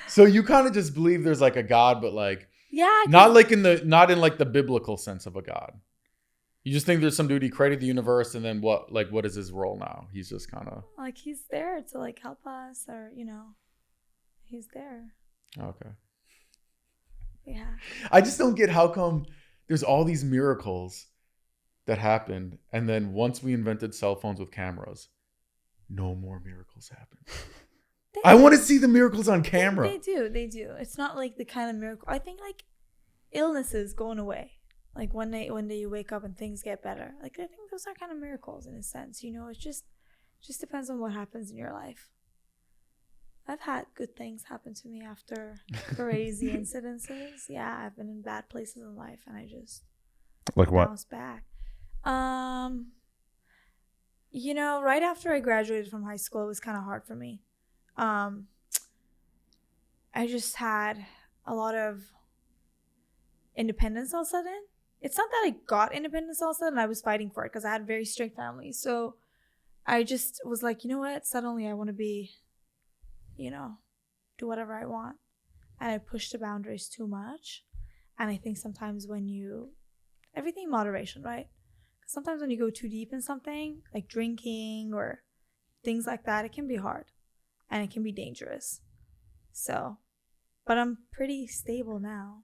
So you kind of just believe there's like a God, but like Yeah. not in like the biblical sense of a God. You just think there's some dude, he created the universe, and then what is his role now? He's just kind of like he's there to like help us, or he's there. okay. Yeah. I just don't get how come there's all these miracles that happened, and then once we invented cell phones with cameras, no more miracles happen. I want to see the miracles on camera. They do. It's not like the kind of miracle. I think like illnesses going away. Like one day you wake up and things get better. Like I think those are kind of miracles in a sense. It just depends on what happens in your life. I've had good things happen to me after crazy incidences. Yeah, I've been in bad places in life, and I just Like what? bounce back. Right after I graduated from high school, it was kind of hard for me. I just had a lot of independence all of a sudden. It's not that I got independence all of a sudden. I was fighting for it because I had a very strict family. So I just was like, you know what? Suddenly I want to be, do whatever I want. And I pushed the boundaries too much. And I think sometimes everything in moderation, right? Because sometimes when you go too deep in something, like drinking or things like that, it can be hard. And it can be dangerous. So, but I'm pretty stable now.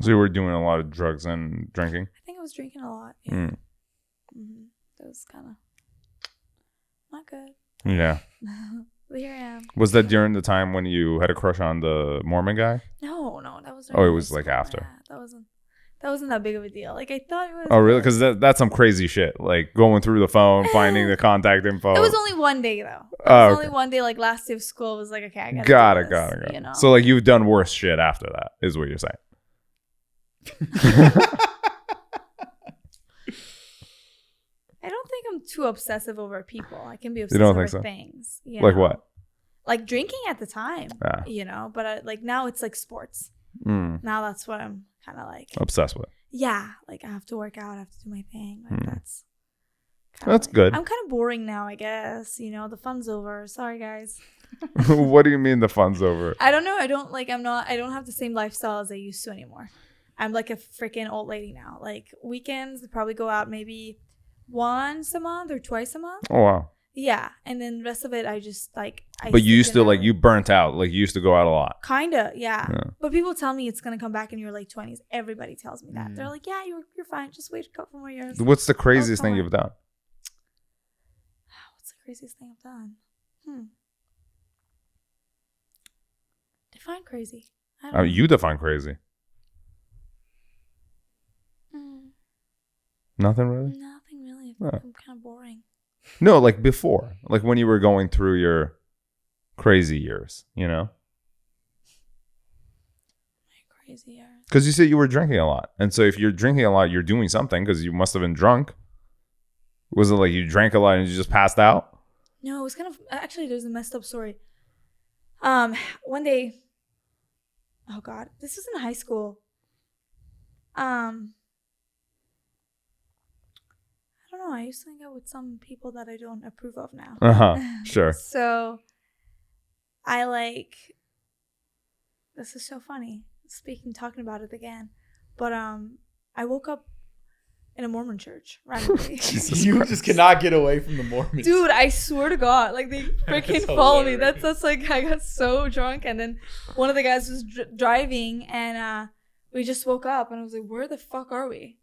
So you were doing a lot of drugs and drinking? I think I was drinking a lot. Yeah. Mm-hmm. That was kind of not good. Yeah. But here I am. Was that during the time when you had a crush on the Mormon guy? No, that was. Oh, it was like after. Yeah, that wasn't that big of a deal. Like I thought it was. Oh, really? Because that's some crazy shit. Like going through the phone, finding the contact info. It was only one day though. Only one day. Like last day of school was like, okay, I got do it. this, So like you've done worse shit after that, is what you're saying. I don't think I'm too obsessive over people. I can be You obsessive don't over think so? things. Like what? Like drinking at the time, Ah. But like now it's like sports. Mm. Now that's what I'm kind of like. Obsessed with. Yeah, like I have to work out. I have to do my thing. Like that's. That's good. I'm kind of boring now, I guess. The fun's over. Sorry, guys. What do you mean the fun's over? I don't know. I don't have the same lifestyle as I used to anymore. I'm like a freaking old lady now. Like weekends, probably go out maybe once a month or twice a month. Oh, wow. Yeah. And then the rest of it, I just like. But you used to like, you burnt out. Like you used to go out a lot. Kinda, yeah. But people tell me it's gonna come back in your late 20s. Everybody tells me that. They're like, yeah, you're fine. Just wait a couple more years. What's the craziest thing you've done? What's the craziest thing I've done? Define crazy. I don't know. You define crazy. Nothing really? Nothing really. Oh. I'm kind of boring. No, like before. Like when you were going through your crazy years, My crazy years. Because you said you were drinking a lot. And so if you're drinking a lot, you're doing something because you must have been drunk. Was it like you drank a lot and you just passed out? No, it was kind of... Actually, there's a messed up story. One day... Oh, God. This was in high school. I don't know. I used to hang out with some people that I don't approve of now. Sure. So this is so funny. Talking about it again. But I woke up in a Mormon church randomly. You just cannot get away from the Mormons. Dude, I swear to God, like they freaking follow me. That's like, I got so drunk, and then one of the guys was driving, and we just woke up, and I was like, where the fuck are we?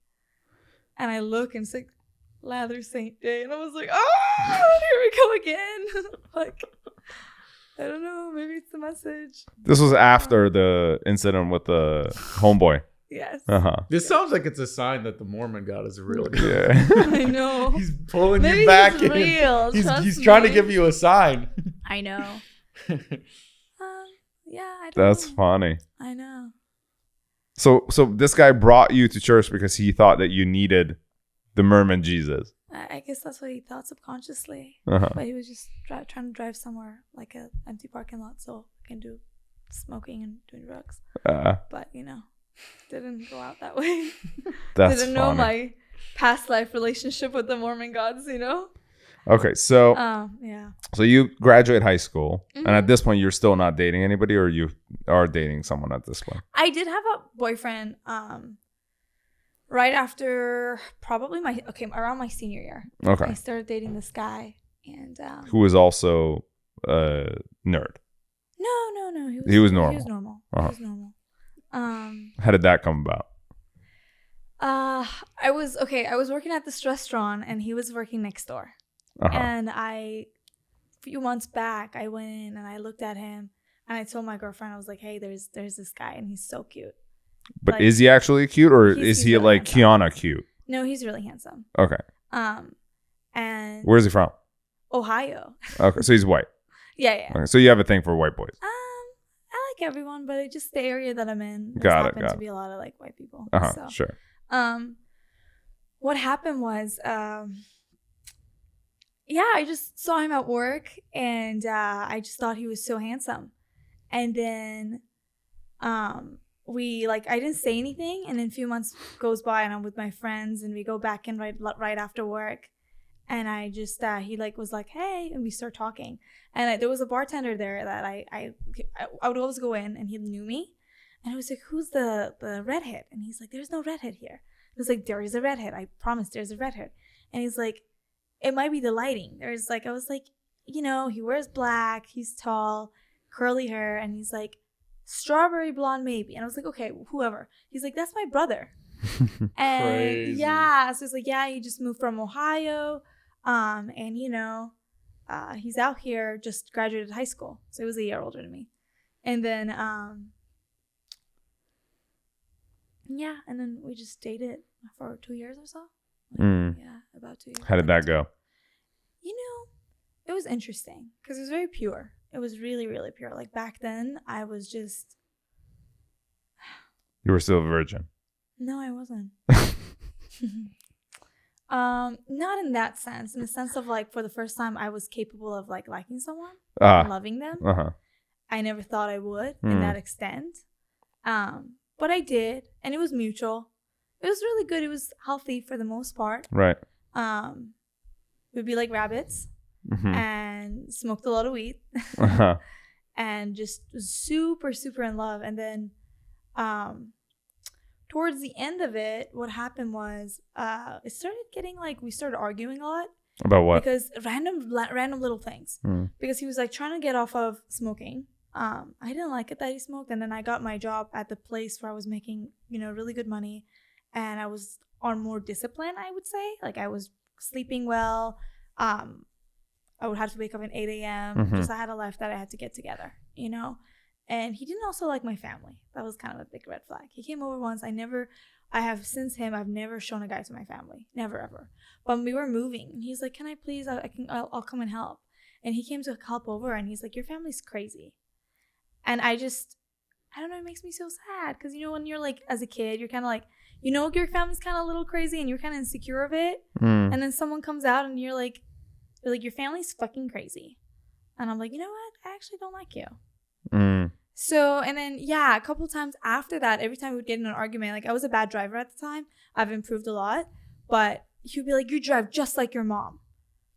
And I look, and it's like Lather St. Day, and I was like, oh, here we go again. Like, I don't know, maybe it's the message. This was after the incident with the homeboy. Yes. This sounds like it's a sign that the Mormon God is real. Yeah. I know. He's pulling Maybe you back he's in. real. He's trying to give you a sign. I know. Yeah, I don't That's know. funny. I know. So this guy brought you to church because he thought that you needed the Mormon Jesus. I guess that's what he thought subconsciously. Uh-huh. But he was just trying to drive somewhere like an empty parking lot so I can do smoking and doing drugs. But, didn't go out that way. That's Didn't know my past life relationship with the Mormon gods, Okay, so yeah. So you graduate high school, and at Mhm. this point, you're still not dating anybody, or you are dating someone at this point? I did have a boyfriend right after probably around my senior year. Okay. I started dating this guy, and Who is also a nerd. no. He was normal. He was normal. Uh-huh. He was normal. How did that come about? I was working at this restaurant, and he was working next door. Uh-huh. And a few months back, I went in and I looked at him, and I told my girlfriend, I was like, hey, there's this guy, and he's so cute. But like, is he actually cute, or he's is he really like handsome. Kiana cute? No, he's really handsome. Okay. And Where's he from? Ohio. Okay, so he's white. Yeah. Okay, so you have a thing for white boys. I like everyone, but it's just the area that I'm in. Got it, happen got to it. be a lot of like white people. Uh-huh, So, sure. what happened was, I just saw him at work, and I just thought he was so handsome. And then, I didn't say anything, and then a few months goes by, and I'm with my friends, and we go back in right after work, and I just he was like, hey, and we start talking, and there was a bartender there that I would always go in, and he knew me, and I was like, who's the redhead? And he's like, there's no redhead here. I was like, there is a redhead. I promise there's a redhead. And he's like, it might be the lighting. I was like, he wears black, he's tall, curly hair, and he's like, strawberry blonde maybe. And I was like, okay, whoever. He's like, that's my brother. And Crazy. yeah, so it's like, yeah, he just moved from Ohio, and he's out here, just graduated high school, so he was a year older than me. And then and then we just dated for 2 years or so. Yeah, about 2 years. How did that go? It was interesting because it was very pure. It was really, really pure. Like back then, I was just. You were still a virgin. No, I wasn't. Not in that sense. In the sense of like, for the first time, I was capable of like liking someone, and loving them. Uh-huh. I never thought I would in that extent. But I did, and it was mutual. It was really good. It was healthy for the most part. Right. We'd be like rabbits. Mm-hmm. And smoked a lot of weed. Uh-huh. And just was super, super in love. And then towards the end of it, what happened was it started getting like, we started arguing a lot. About what? Because random little things. Because he was like trying to get off of smoking. I didn't like it that he smoked. And then I got my job at the place where I was making, really good money. And I was on more discipline, I would say. Like I was sleeping well. I would have to wake up at 8 a.m. Mm-hmm. Just I had a life that I had to get together, And he didn't also like my family. That was kind of a big red flag. He came over once. I've never shown a guy to my family. Never, ever. But when we were moving, and he's like, can I please, I'll come and help. And he came to help over, and he's like, your family's crazy. And I don't know, it makes me so sad. Because, when you're like, as a kid, you're kind of like, your family's kind of a little crazy, and you're kind of insecure of it. And then someone comes out, and you're like, your family's fucking crazy. And I'm like, you know what? I actually don't like you. So, and then, a couple times after that, every time we would get in an argument, like I was a bad driver at the time. I've improved a lot. But he would be like, you drive just like your mom.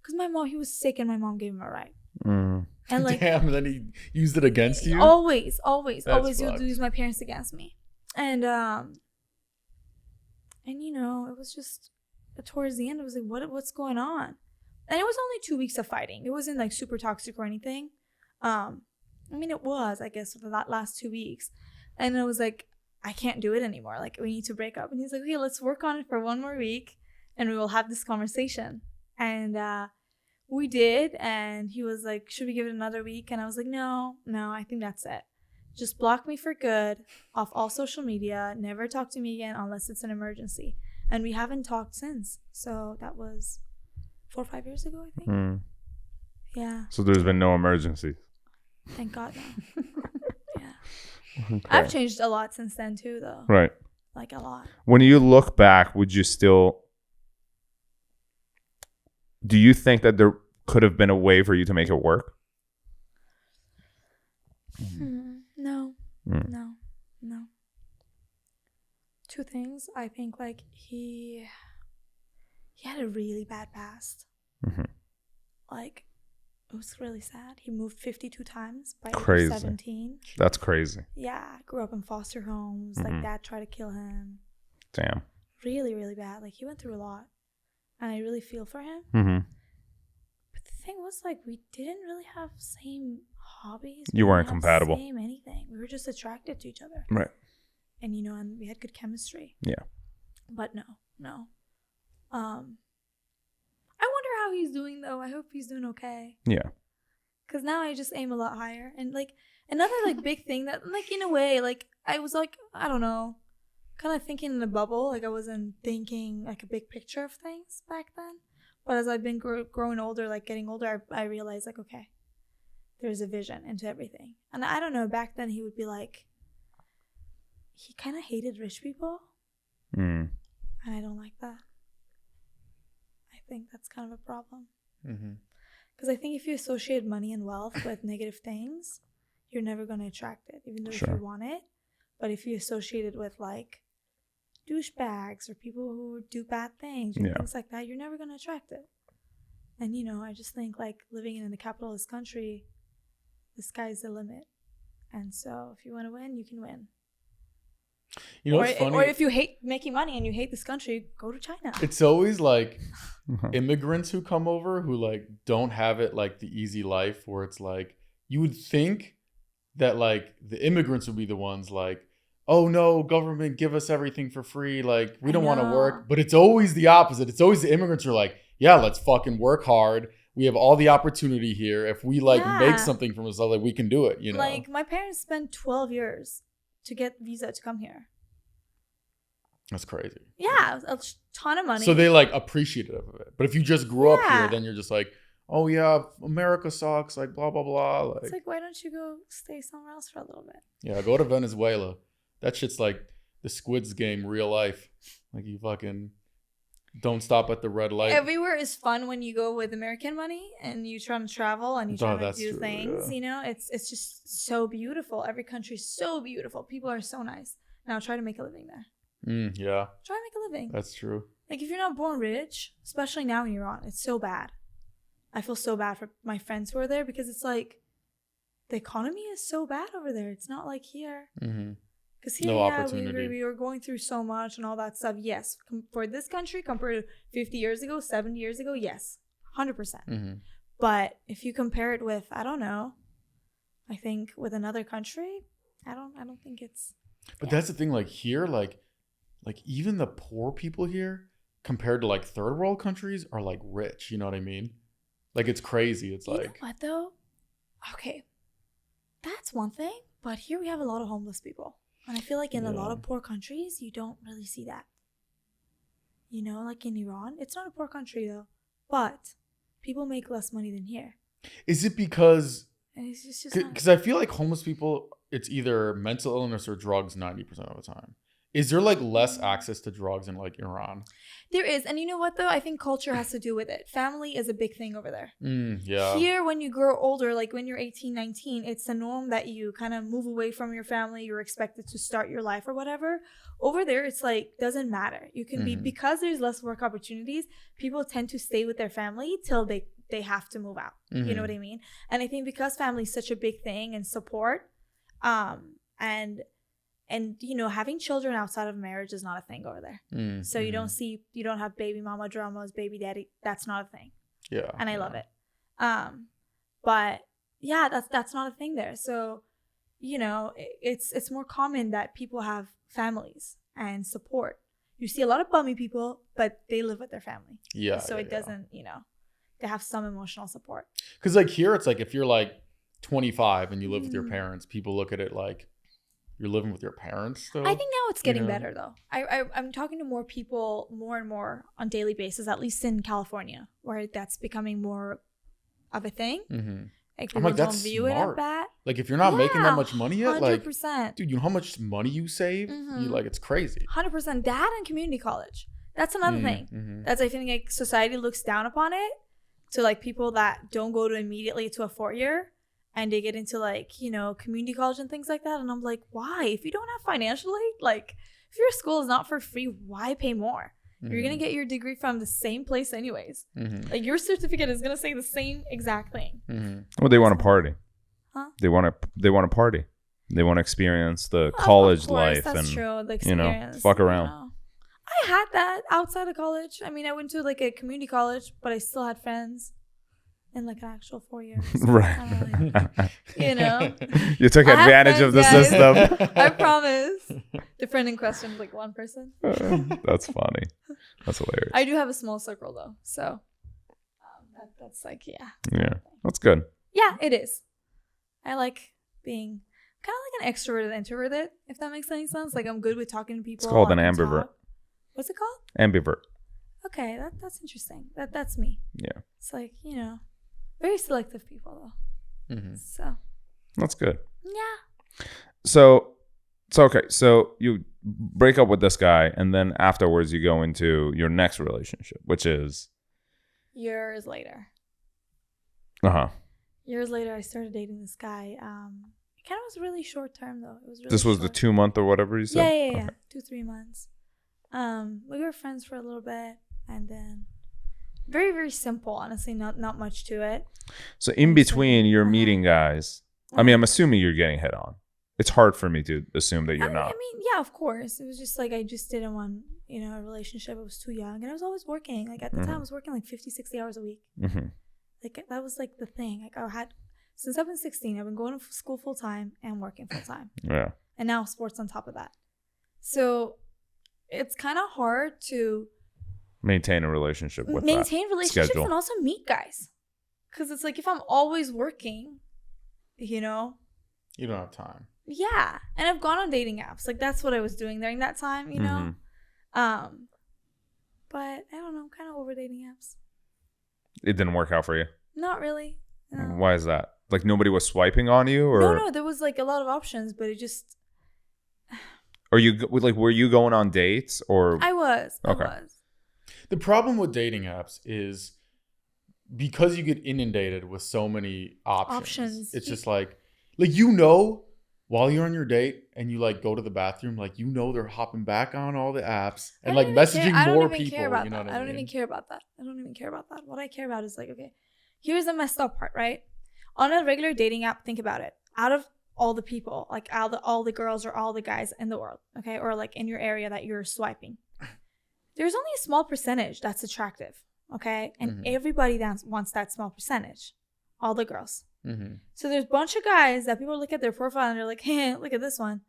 Because he was sick and my mom gave him a ride. And like, damn, and then he used it against you? Always That's he would fucked. use my parents against me. And you know, it was just towards the end, it was like, what's going on? And it was only 2 weeks of fighting. It wasn't like super toxic or anything. I mean, it was, I guess, for that last 2 weeks. And it was like, I can't do it anymore. Like, we need to break up. And he's like, okay, let's work on it for 1 more week and we will have this conversation. And we did. And he was like, should we give it another week? And I was like, no, I think that's it. Just block me for good off all social media. Never talk to me again unless it's an emergency. And we haven't talked since. So that was 4 or 5 years ago, I think. Yeah. So there's been no emergencies. Thank God, no. Yeah. Okay. I've changed a lot since then too, though. Right. Like a lot. When you look back, would you still... Do you think that there could have been a way for you to make it work? No. No. 2 things. I think like he had a really bad past. Like, it was really sad. He moved 52 times by age 17. That's crazy. Yeah, grew up in foster homes. Like, dad tried to kill him. Damn. Really, really bad. Like, he went through a lot. And I really feel for him. But the thing was, like, we didn't really have same hobbies. You weren't didn't have compatible. Same anything. We were just attracted to each other. Right. And, you know, and we had good chemistry. Yeah. But no. I wonder how he's doing, though. I hope he's doing okay. Yeah. Because now I just aim a lot higher. And, like, another, like, big thing that, like, in a way, like, I was, like, I don't know, kind of thinking in a bubble. Like, I wasn't thinking, like, a big picture of things back then. But as I've been growing older, like, getting older, I realized, like, okay, there's a vision into everything. And I don't know, back then he would be, like, he kind of hated rich people. And I don't like that. I think that's kind of a problem. Because I think if you associate money and wealth with negative things, you're never going to attract it, even though if you want it. But if you associate it with, like, douchebags or people who do bad things and things like that, you're never going to attract it. And, you know, I just think, like, living in the capital of this country, the sky's the limit. And so if you want to win, you can win. You know what's funny? Or if you hate making money and you hate this country, go to China. It's always like immigrants who come over who like don't have it like the easy life where it's like you would think that like the immigrants would be the ones like, oh no, government, give us everything for free. Like we don't want to work. But it's always the opposite. It's always the immigrants who are like, yeah, let's fucking work hard. We have all the opportunity here. If we like make something from ourselves, like we can do it, you know? Like my parents spent 12 years to get visa to come here. That's crazy. Yeah, a ton of money. So they like appreciated of it. But if you just grew up here, then you're just like, oh yeah, America sucks, like blah blah blah. Like, it's like, why don't you go stay somewhere else for a little bit? Yeah, go to Venezuela. That shit's like the Squid's Game, real life. Like you fucking don't stop at the red light. Everywhere is fun when you go with American money and you try to travel and you try to do things. Yeah. You know, it's just so beautiful. Every country's so beautiful. People are so nice. Now try to make a living there. Yeah. Try to make a living. That's true. Like if you're not born rich, especially now in Iran, it's so bad. I feel so bad for my friends who are there because it's like the economy is so bad over there. It's not like here. Because here, we were going through so much and all that stuff. Yes, for this country compared to 50 years ago, 70 years ago, yes, 100%. But if you compare it with, I don't know, I think with another country, I don't think it's. But that's the thing. Like here, like even the poor people here, compared to like third world countries, are like rich. You know what I mean? Like it's crazy. It's like, you know what though? Okay, that's one thing. But here we have a lot of homeless people. And I feel like in a lot of poor countries, you don't really see that. You know, like in Iran, it's not a poor country though, but people make less money than here. Is it because? Because I feel like homeless people, it's either mental illness or drugs 90% of the time. Is there like less access to drugs in like Iran? There is. And you know what, though? I think culture has to do with it. Family is a big thing over there. Yeah. Here, when you grow older, like when you're 18, 19, it's the norm that you kind of move away from your family. You're expected to start your life or whatever. Over there, it's like, doesn't matter. You can be, because there's less work opportunities, people tend to stay with their family till they have to move out. You know what I mean? And I think because family is such a big thing and support, and you know, having children outside of marriage is not a thing over there. So you don't have baby mama dramas, baby daddy. That's not a thing. Yeah. And I love it. But yeah, that's not a thing there. So, you know, it's more common that people have families and support. You see a lot of bummy people, but they live with their family. Yeah. So it doesn't, you know, they have some emotional support. Because like here, it's like if you're like 25 and you live with your parents, people look at it like, you're living with your parents still? I think now it's getting better, though. I'm talking to more people more and more on a daily basis, at least in California, where that's becoming more of a thing. Like people don't view it as that. Like if you're not making that much money yet, 100%. like, dude, you know how much money you save? You like, it's crazy. 100%. That and community college. That's another thing. That's, I think, like society looks down upon it to like people that don't go to immediately to a 4-year. And they get into like, you know, community college and things like that. And I'm like, why? If you don't have financial aid, like if your school is not for free, why pay more? You're going to get your degree from the same place anyways. Like your certificate is going to say the same exact thing. Well, they want to party. Huh? They want to party. They want to experience the college life. That's and, true. The you know, experience, fuck around. You know. I had that outside of college. I mean, I went to like a community college, but I still had friends. In like an actual 4 years. Right. Like, you know. You took advantage of the system. I promise. The friend in question is like one person. That's funny. That's hilarious. I do have a small circle though. So that's like, yeah. Yeah. That's good. Yeah, it is. I like being kind of like an extroverted introverted, if that makes any sense. Like I'm good with talking to people. It's called an ambivert. What's it called? Ambivert. Okay, that's interesting. That's me. Yeah. It's like, you know. Very selective people, though. So that's good. Yeah. So okay. So you break up with this guy, and then afterwards you go into your next relationship, which is years later. Years later, I started dating this guy. It kind of was really short term, though. It was really. This was short. the 2 month or whatever you said. Yeah. Okay. 2-3 months. We were friends for a little bit, and then. Very, very simple, honestly. Not much to it. So in between, you're meeting guys. I mean, I'm assuming you're getting hit on. It's hard for me to assume that you're not. I mean, yeah, of course. It was just like I just didn't want, you know, a relationship. I was too young. And I was always working. Like at the time, I was working like 50, 60 hours a week. Like that was like the thing. Like since I've been 16, I've been going to school full time and working full time. Yeah. And now sports on top of that. So it's kind of hard to maintain a relationship with schedule. And also meet guys, because it's like if I'm always working, you know, you don't have time. Yeah. And I've gone on dating apps, like that's what I was doing during that time, you know. But I don't know, I'm kind of over dating apps. It didn't work out for you? Not really, no. Why is that? Like nobody was swiping on you, or no, there was like a lot of options, but it just were you going on dates, or I was. The problem with dating apps is because you get inundated with so many options. It's just like you know, while you're on your date and you like go to the bathroom, like you know they're hopping back on all the apps and like messaging more people. You know what I mean? I don't even care about that. What I care about is like, okay, here's the messed up part, right? On a regular dating app, think about it. Out of all the people, like all the girls or all the guys in the world, okay, or like in your area that you're swiping, there's only a small percentage that's attractive, okay? And everybody wants that small percentage, all the girls. So there's a bunch of guys that people look at their profile and they're like, hey, look at this one.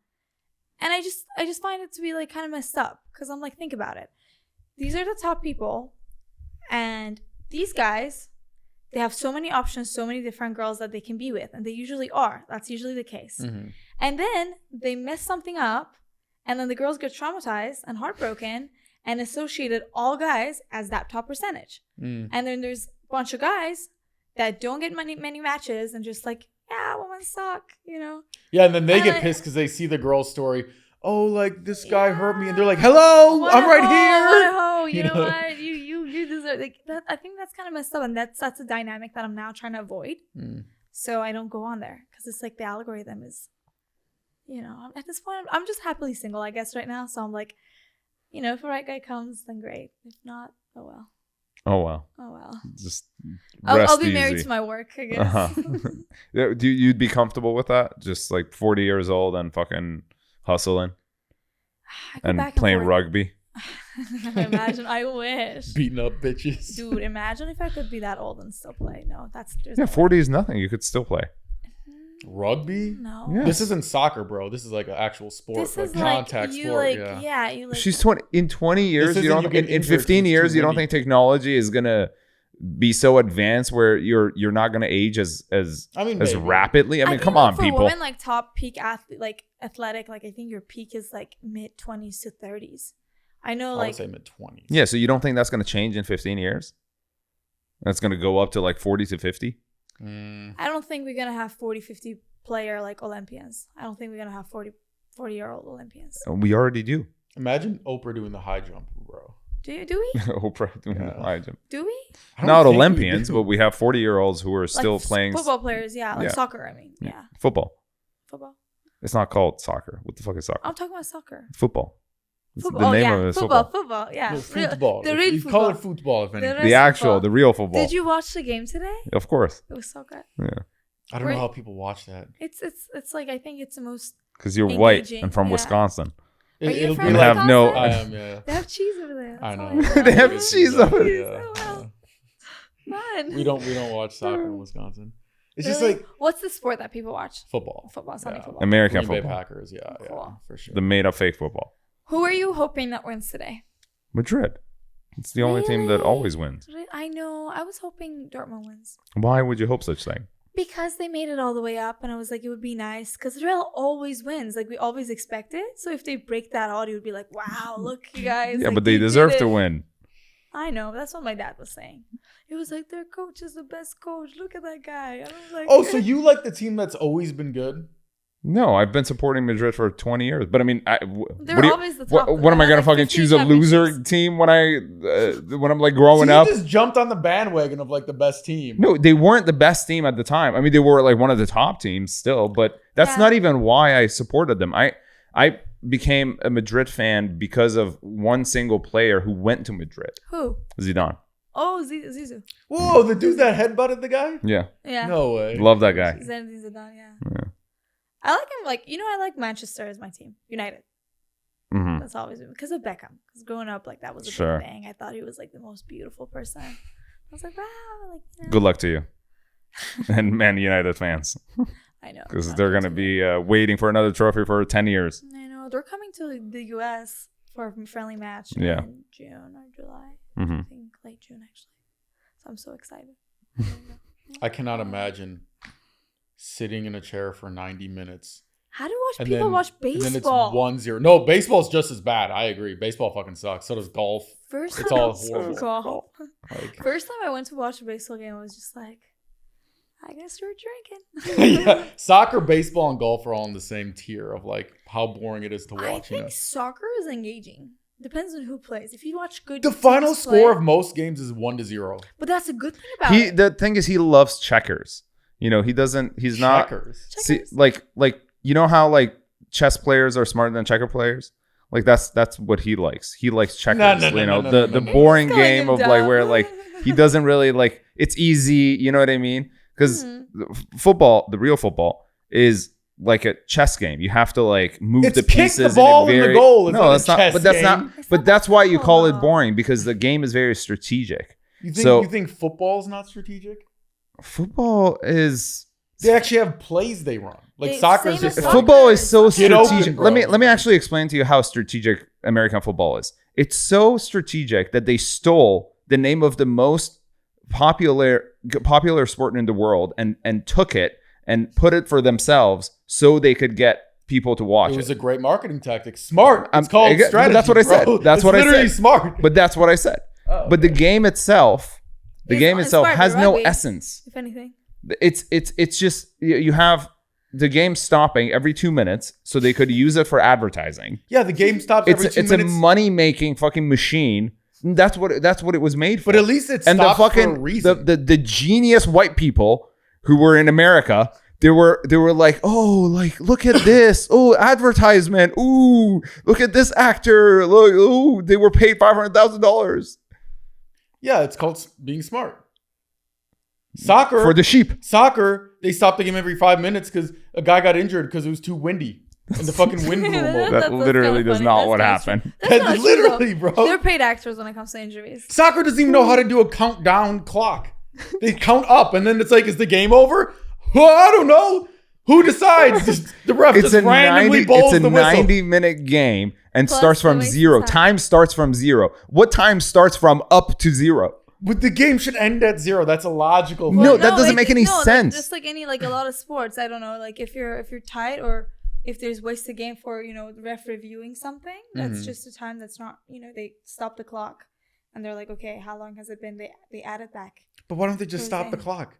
And I just find it to be like kind of messed up, because I'm like, think about it. These are the top people, and these guys, they have so many options, so many different girls that they can be with, and they usually are. That's usually the case. And then they mess something up, and then the girls get traumatized and heartbroken and associated all guys as that top percentage. And then there's a bunch of guys that don't get many matches and just like, yeah, women suck, you know? Yeah, and then they get pissed because they see the girl's story. oh, like this guy hurt me, and they're like, hello, I'm right here. Oh, you know what? You deserve like that. I think that's kind of messed up, and that's a dynamic that I'm now trying to avoid. So I don't go on there because it's like the algorithm is, at this point I'm just happily single, I guess, right now. So I'm like, if the right guy comes, then great. If not, oh well. Oh well. Just I'll be married to my work, I guess. Yeah, you'd be comfortable with that? Just like 40 years old and fucking hustling and playing rugby. Imagine. I wish. Beating up bitches. Dude, imagine if I could be that old and still play. No, there's 40 is nothing. You could still play. Rugby? No. Yeah. This isn't soccer, bro. This is like an actual sport, this like is contact sport. You like. She's 20. In 20 years, you don't. In 15 years, you don't think technology is gonna be so advanced where you're not gonna age as rapidly? I mean, come on, for people. Women, like top peak athlete, like athletic, like I think your peak is like mid 20s to 30s. I know, I would say mid 20s. Yeah, so you don't think that's gonna change in 15 years? That's gonna go up to like 40 to 50. I don't think we're gonna have 40-50 player like Olympians. I don't think we're gonna have 40-year-old Olympians. We already do. Imagine Oprah doing the high jump, bro. Do we? Oprah doing the high jump. Do we? Not Olympians, but we have 40-year-olds who are still playing football players. Yeah, like soccer. I mean, yeah. Football. Football. It's not called soccer. What the fuck is soccer? I'm talking about soccer. Football. Football. The name of it is football. Football. Yeah. Football. The real you football. call it football, if anything. The real football. Did you watch the game today? Of course. It was so good. Yeah. I don't know how people watch that. It's like, I think it's the most because you're white and from Wisconsin. It'll be like, have no. I am, yeah. They have cheese over there. I know. They have cheese over there. Fun. We don't watch soccer in Wisconsin. It's really? just like, what's the sport that people watch? Football. Sunday football. American Green Bay football. Packers, yeah, for sure. The made up fake football. Who are you hoping that wins today? Madrid. It's the only team that always wins. I know. I was hoping Dortmund wins. Why would you hope such thing? Because they made it all the way up, and I was like, it would be nice. Because Real always wins. Like, we always expect it. So if they break that odd, it would be like, wow, look, you guys. Yeah, like, but they deserve to win. I know. That's what my dad was saying. It was like, their coach is the best coach. Look at that guy. And I was like, oh, so you like the team that's always been good? No, I've been supporting Madrid for 20 years. But I mean, they're always the top. What am I gonna fucking choose a loser team when I'm like growing up? You just jumped on the bandwagon of like the best team. No, they weren't the best team at the time. I mean, they were like one of the top teams still, but that's not even why I supported them. I became a Madrid fan because of one single player who went to Madrid. Who? Zidane. Oh, Zizou. Whoa, the dude that headbutted the guy? Yeah. No way. Love that guy. Zidane, yeah. I like him. Like, I like Manchester as my team. United. Mm-hmm. That's always been because of Beckham. Because growing up, like, that was a big thing. I thought he was like the most beautiful person. I was like, wow. Like, Good luck to you. And Man United fans. I know. Because they're going to be waiting for another trophy for 10 years. I know. They're coming to the U.S. for a friendly match in June or July. Mm-hmm. I think late June, actually. So I'm so excited. I cannot imagine sitting in a chair for 90 minutes. How do people watch baseball? And then it's 1-0. No, baseball's just as bad. I agree. Baseball fucking sucks. So does golf. It's all horrible. First time I went to watch a baseball game, I was just like, I guess you're drinking. Yeah. Soccer, baseball, and golf are all in the same tier of like how boring it is to watch. I think soccer is engaging. Depends on who plays. If you watch good, the final score of most games is 1-0. But that's a good thing about it. The thing is, he loves checkers. He doesn't. He's not. See, like you know how like chess players are smarter than checker players. Like that's what he likes. He likes checkers. The boring game of like where like he doesn't really like. It's easy. You know what I mean? Because football, the real football, is like a chess game. You have to like move the pieces. Kick the ball in the goal. It's no, that's not. But that's not. But that's why you call it boring, because the game is very strategic. You think football's not strategic? Football is. They actually have plays they run. Like soccer is just football is so strategic. Let me actually explain to you how strategic American football is. It's so strategic that they stole the name of the most popular sport in the world and took it and put it for themselves so they could get people to watch it. It was a great marketing tactic. Smart. It's called strategy. That's what I said. That's what I said. Literally smart. But that's what I said. But the game itself, has no essence. If anything. It's just you have the game stopping every 2 minutes so they could use it for advertising. Yeah, the game stops every 2 minutes. It's a money-making fucking machine. That's what it was made for. But at least it stops for a reason. The genius white people who were in America, they were like, oh, like, look at this. Oh, advertisement. Ooh, look at this actor. Look, ooh, they were paid $500,000. Yeah, it's called being smart. Soccer. For the sheep. Soccer, they stopped the game every 5 minutes because a guy got injured because it was too windy. And the fucking wind blew him over. That literally does not what happened. That's literally, bro. They're paid actors when it comes to injuries. Soccer doesn't even know how to do a countdown clock. They count up, and then it's like, is the game over? Well, I don't know. Who decides? The ref just randomly bowls the whistle. It's a 90-minute game and Plus starts from 0. Time starts from 0. What time starts from up to 0? But the game should end at 0. That's a logical. No, that doesn't make any sense. Just like any, like a lot of sports, I don't know, like if you're tied or if there's wasted game for, the ref reviewing something, that's just a time that's not, they stop the clock and they're like, okay, how long has it been? They add it back. But why don't they just stop the clock?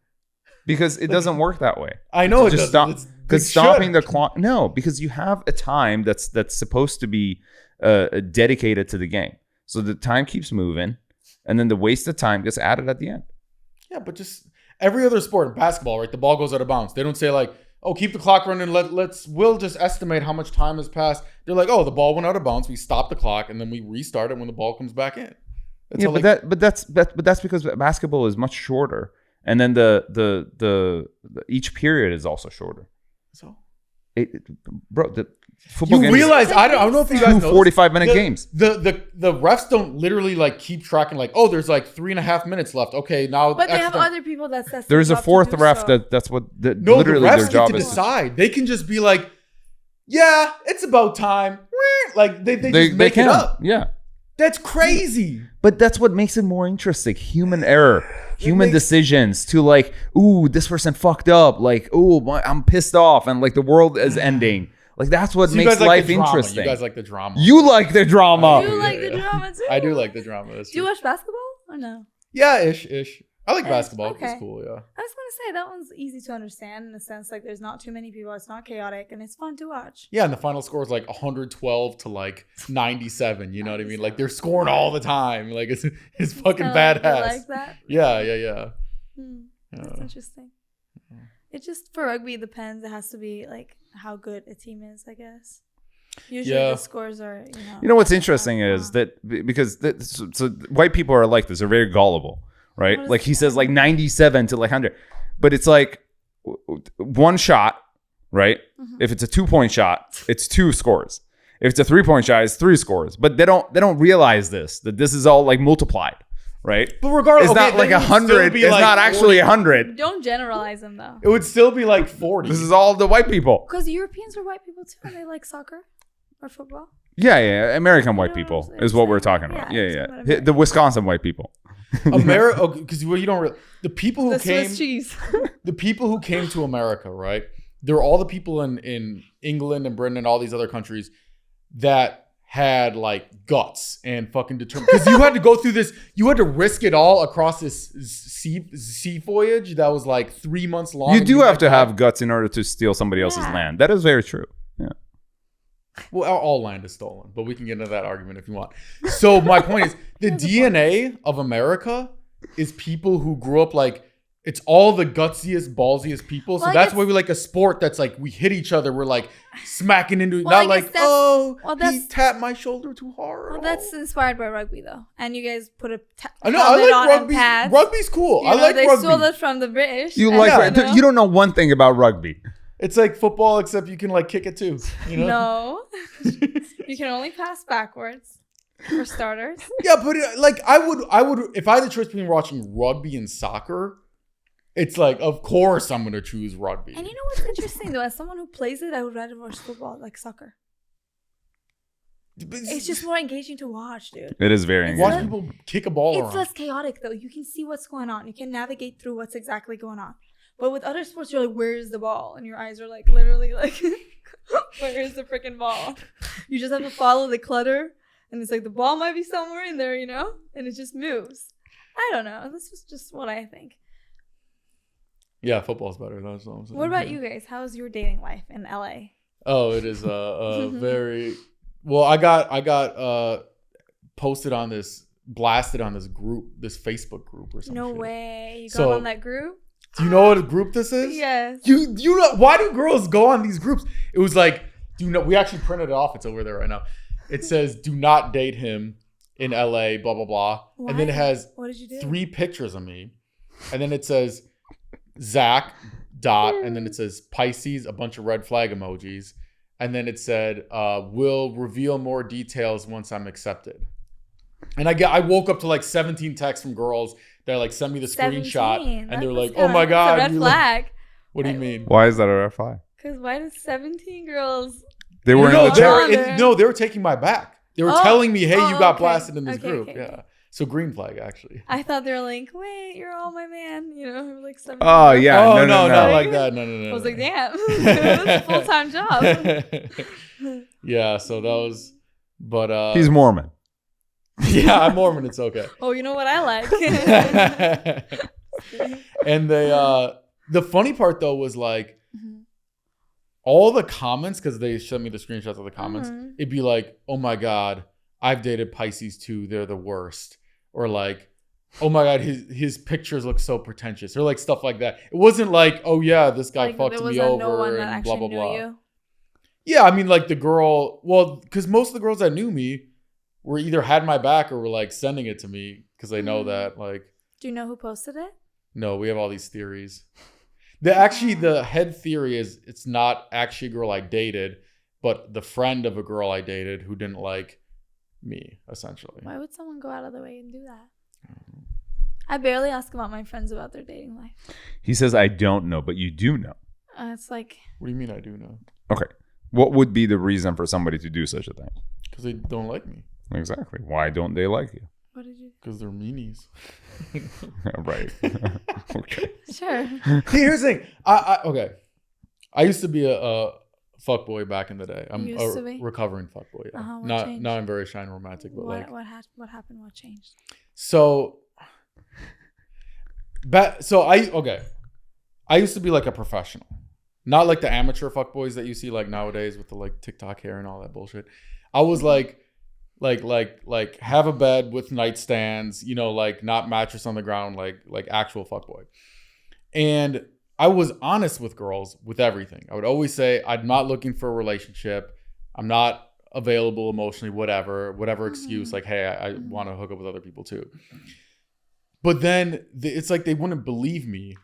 Because it doesn't work that way. I know it doesn't. Because stopping the clock, no, because you have a time that's supposed to be dedicated to the game. So the time keeps moving, and then the wasted time gets added at the end. Yeah, but just every other sport, basketball, right? The ball goes out of bounds. They don't say like, oh, keep the clock running. We'll just estimate how much time has passed. They're like, oh, the ball went out of bounds. We stop the clock, and then we restart it when the ball comes back in. That's that's because basketball is much shorter. And then the each period is also shorter. So, the football you games realize I don't know if you guys know 45-minute games. The refs don't literally like keep tracking like, oh, there's like 3.5 minutes left. Okay, now. But they have other people that's there's a fourth ref that's what literally the refs their job get to is. Decide. They can just be like, yeah, it's about time. Like they just make it up. Yeah. That's crazy. But that's what makes it more interesting. Human error, human decisions to like, ooh, this person fucked up. Like, ooh, I'm pissed off. And like the world is ending. Like that's what makes life interesting. You guys like the drama. You like the drama. You like the drama too. I do like the drama. Do you watch basketball or no? Yeah, ish. I like basketball. Okay. It's cool, yeah. I was going to say, that one's easy to understand in the sense, like, there's not too many people. It's not chaotic, and it's fun to watch. Yeah, and the final score is, like, 112 to, like, 97. You know what I mean? Like, they're scoring all the time. Like, it's fucking badass. Like that? Yeah. That's interesting. It just, for rugby, it depends. It has to be, like, how good a team is, I guess. Usually the scores are, You know what's interesting is that, because so white people are like this. They're very gullible. Right? Like he says like 97 to like 100. But it's like one shot, right? Mm-hmm. If it's a 2-point shot, it's 2 scores. If it's a 3-point shot, it's 3 scores. But they don't realize that this is all like multiplied, right? But regardless, it's not like 100. It's like not actually 100. Don't generalize them though. It would still be like 40. This is all the white people. Because Europeans are white people too, and they like soccer or football. Yeah. American white people is what we're talking about. Yeah. The Wisconsin white people. America, because you don't. The people who came, Swiss cheese. The people who came to America, right? There were all the people in England and Britain and all these other countries that had like guts and fucking determined. Because you had to go through this, you had to risk it all across this sea voyage that was like 3 months long. You do have to have guts in order to steal somebody else's land. That is very true. Yeah. Well, all land is stolen, but we can get into that argument if you want. So my point is, the DNA of America is people who grew up like, it's all the gutsiest, ballsiest people. So that's why we like a sport that's like, we hit each other. We're like smacking into it. Not like, he tapped my shoulder too hard. Well, that's inspired by rugby though. And you guys put a I like rugby. Rugby's cool. I like rugby. They stole it from the British. You don't know one thing about rugby. It's like football, except you can like kick it too. You know? No, you can only pass backwards for starters. Yeah, but like I would if I had the choice between watching rugby and soccer, it's like of course I'm gonna choose rugby. And you know what's interesting though? As someone who plays it, I would rather watch football like soccer. It's just more engaging to watch, dude. It is very engaging. Watch people kick a ball around. It's less chaotic though. You can see what's going on. You can navigate through what's exactly going on. But with other sports, you're like, where is the ball? And your eyes are like, literally like, where is the freaking ball? You just have to follow the clutter. And it's like, the ball might be somewhere in there, And it just moves. I don't know. This is just what I think. Yeah, football's better. That's what I'm saying. What about you guys? How's your dating life in LA? Oh, it is very well. I got posted on this, blasted on this group, this Facebook group or something. No way. You got on that group? Do you know what a group this is? Yes. You know, why do girls go on these groups? It was like, we actually printed it off. It's over there right now. It says, do not date him in LA, blah, blah, blah. Why? And then it has what did you do? 3 pictures of me. And then it says, Zach, ... and then it says Pisces, a bunch of red flag emojis. And then it said, will reveal more details once I'm accepted. And I woke up to like 17 texts from girls that like sent me the screenshot, and they're like, "Oh my god, red flag." What do you mean? Why is that a red flag? Because why does 17 girls? They were in the chat. They were taking my back. They were telling me, "Hey, you got blasted in this group." Okay. So green flag, actually. I thought they were like, "Wait, you're all my man," you know, like 17. Oh yeah, no, not like that. No. I was like, damn, that's a full-time job. Yeah, so that was, but he's Mormon. Yeah, I'm Mormon. It's okay. Oh, you know what I like. And the funny part though was like, all the comments, because they sent me the screenshots of the comments. It'd be like, "Oh my god, I've dated Pisces too. They're the worst." Or like, "Oh my god, his pictures look so pretentious," or like stuff like that. It wasn't like, "Oh yeah, this guy like, fucked me over," no one and blah blah blah. You? Yeah, I mean, like the girl. Well, because most of the girls that knew me were either had my back or were like sending it to me because they know that like. Do you know who posted it? No, we have all these theories. The head theory is it's not actually a girl I dated, but the friend of a girl I dated who didn't like me, essentially. Why would someone go out of their way and do that? I barely ask about my friends about their dating life. He says, "I don't know, but you do know." It's like. What do you mean I do know? Okay. What would be the reason for somebody to do such a thing? Because they don't like me. Exactly. Why don't they like you? What did you? Because they're meanies. Right. Okay. Sure. Here's the thing. Okay. I used to be a fuckboy back in the day. I'm a recovering fuckboy. Yeah. Now I'm very shy and romantic. But what happened? What changed? So I used to be like a professional, not like the amateur fuckboys that you see like nowadays with the like TikTok hair and all that bullshit. I was like have a bed with nightstands, you know, like not mattress on the ground, like actual fuckboy. And I was honest with girls with everything. I would always say, I'm not looking for a relationship. I'm not available emotionally, whatever excuse, like, hey, I want to hook up with other people too. But then it's like they wouldn't believe me,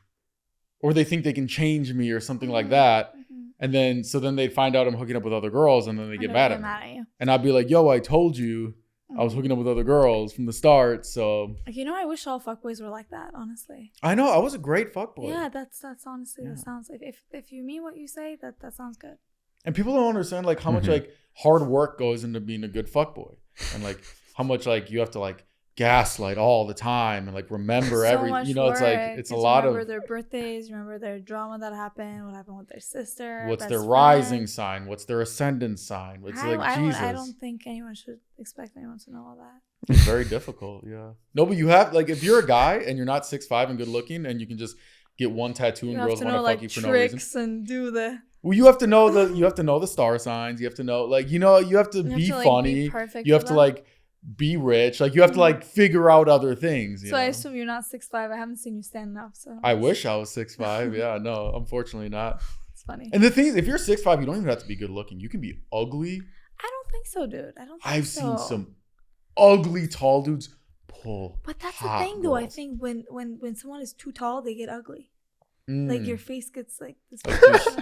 or they think they can change me or something like that. And then they'd find out I'm hooking up with other girls, and then they get mad at me. And I'd be like, "Yo, I told you I was hooking up with other girls from the start." So, you know, I wish all fuckboys were like that. Honestly, I know I was a great fuckboy. Yeah, that's honestly that sounds like if you mean what you say, that sounds good. And people don't understand like how much like hard work goes into being a good fuckboy, and like how much like you have to like gaslight all the time and like remember you know, it's like it's a lot of. Remember their birthdays, remember their drama that happened, what happened with their sister. What's their rising sign? What's their ascendant sign? It's Jesus. I don't think anyone should expect anyone to know all that. It's very difficult, yeah. No, but you have like if you're a guy and you're not 6'5" and good looking and you can just get one tattoo and girls want to fuck you for no reason. Tricks and do the. Well, you have to know the star signs. You have to know like you have to be funny. You have to like be rich. Like you have to like figure out other things. You know? I assume you're not 6'5". I haven't seen you stand up. So I wish I was 6'5". Yeah, no, unfortunately not. It's funny. And the thing is, if you're 6'5", you don't even have to be good looking. You can be ugly. I don't think so, dude. I've seen some ugly tall dudes pull. But that's the thing, though. I think when someone is too tall, they get ugly. Like your face gets like this.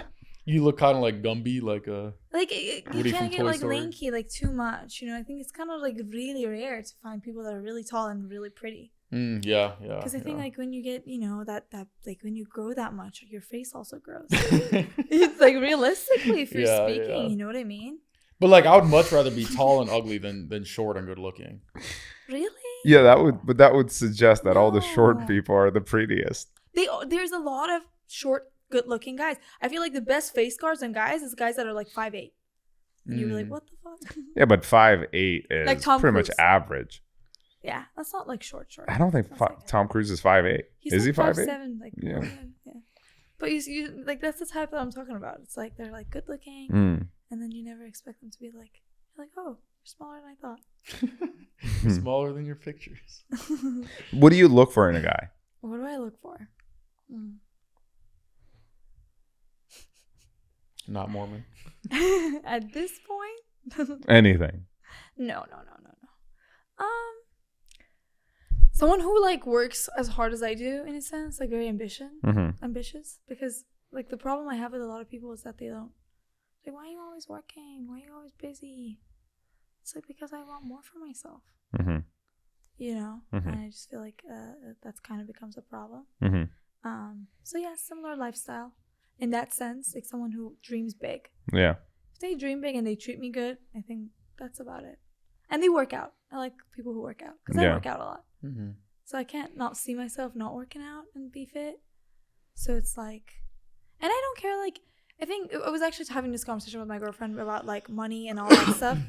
You look kind of like Gumby, like a you can't get like lanky like too much. You know, I think it's kind of like really rare to find people that are really tall and really pretty. Yeah. Because I think like when you get that like when you grow that much, your face also grows. It's like realistically, if you're speaking, you know what I mean. But like, I would much rather be tall and ugly than short and good looking. Really? Yeah, that would suggest that all the short people are the prettiest. There's a lot of short, good-looking guys. I feel like the best face scars on guys is guys that are like 5'8". And you're like, what the fuck? Yeah, but 5'8" is like pretty much average. Yeah, that's not like short. I don't think Tom Cruise is 5'8". Is he 5'8"? 5'7", like, yeah. But you like that's the type that I'm talking about. It's like they're like good looking, and then you never expect them to be like, you're like, oh, you're smaller than I thought. Smaller than your pictures. What do you look for in a guy? What do I look for? Not Mormon. At this point, Anything. No. Someone who like works as hard as I do, in a sense, like very ambitious. Because like the problem I have with a lot of people is that they don't. Like, why are you always working? Why are you always busy? It's like because I want more for myself. You know, and I just feel like that's kind of becomes a problem. So yeah, similar lifestyle in that sense. Like someone who dreams big. Yeah. If they dream big and they treat me good, I think that's about it. And they work out. I like people who work out because I work out a lot. So I can't not see myself not working out and be fit. So it's like, and I don't care. Like, I think I was actually having this conversation with my girlfriend about like money and all that stuff.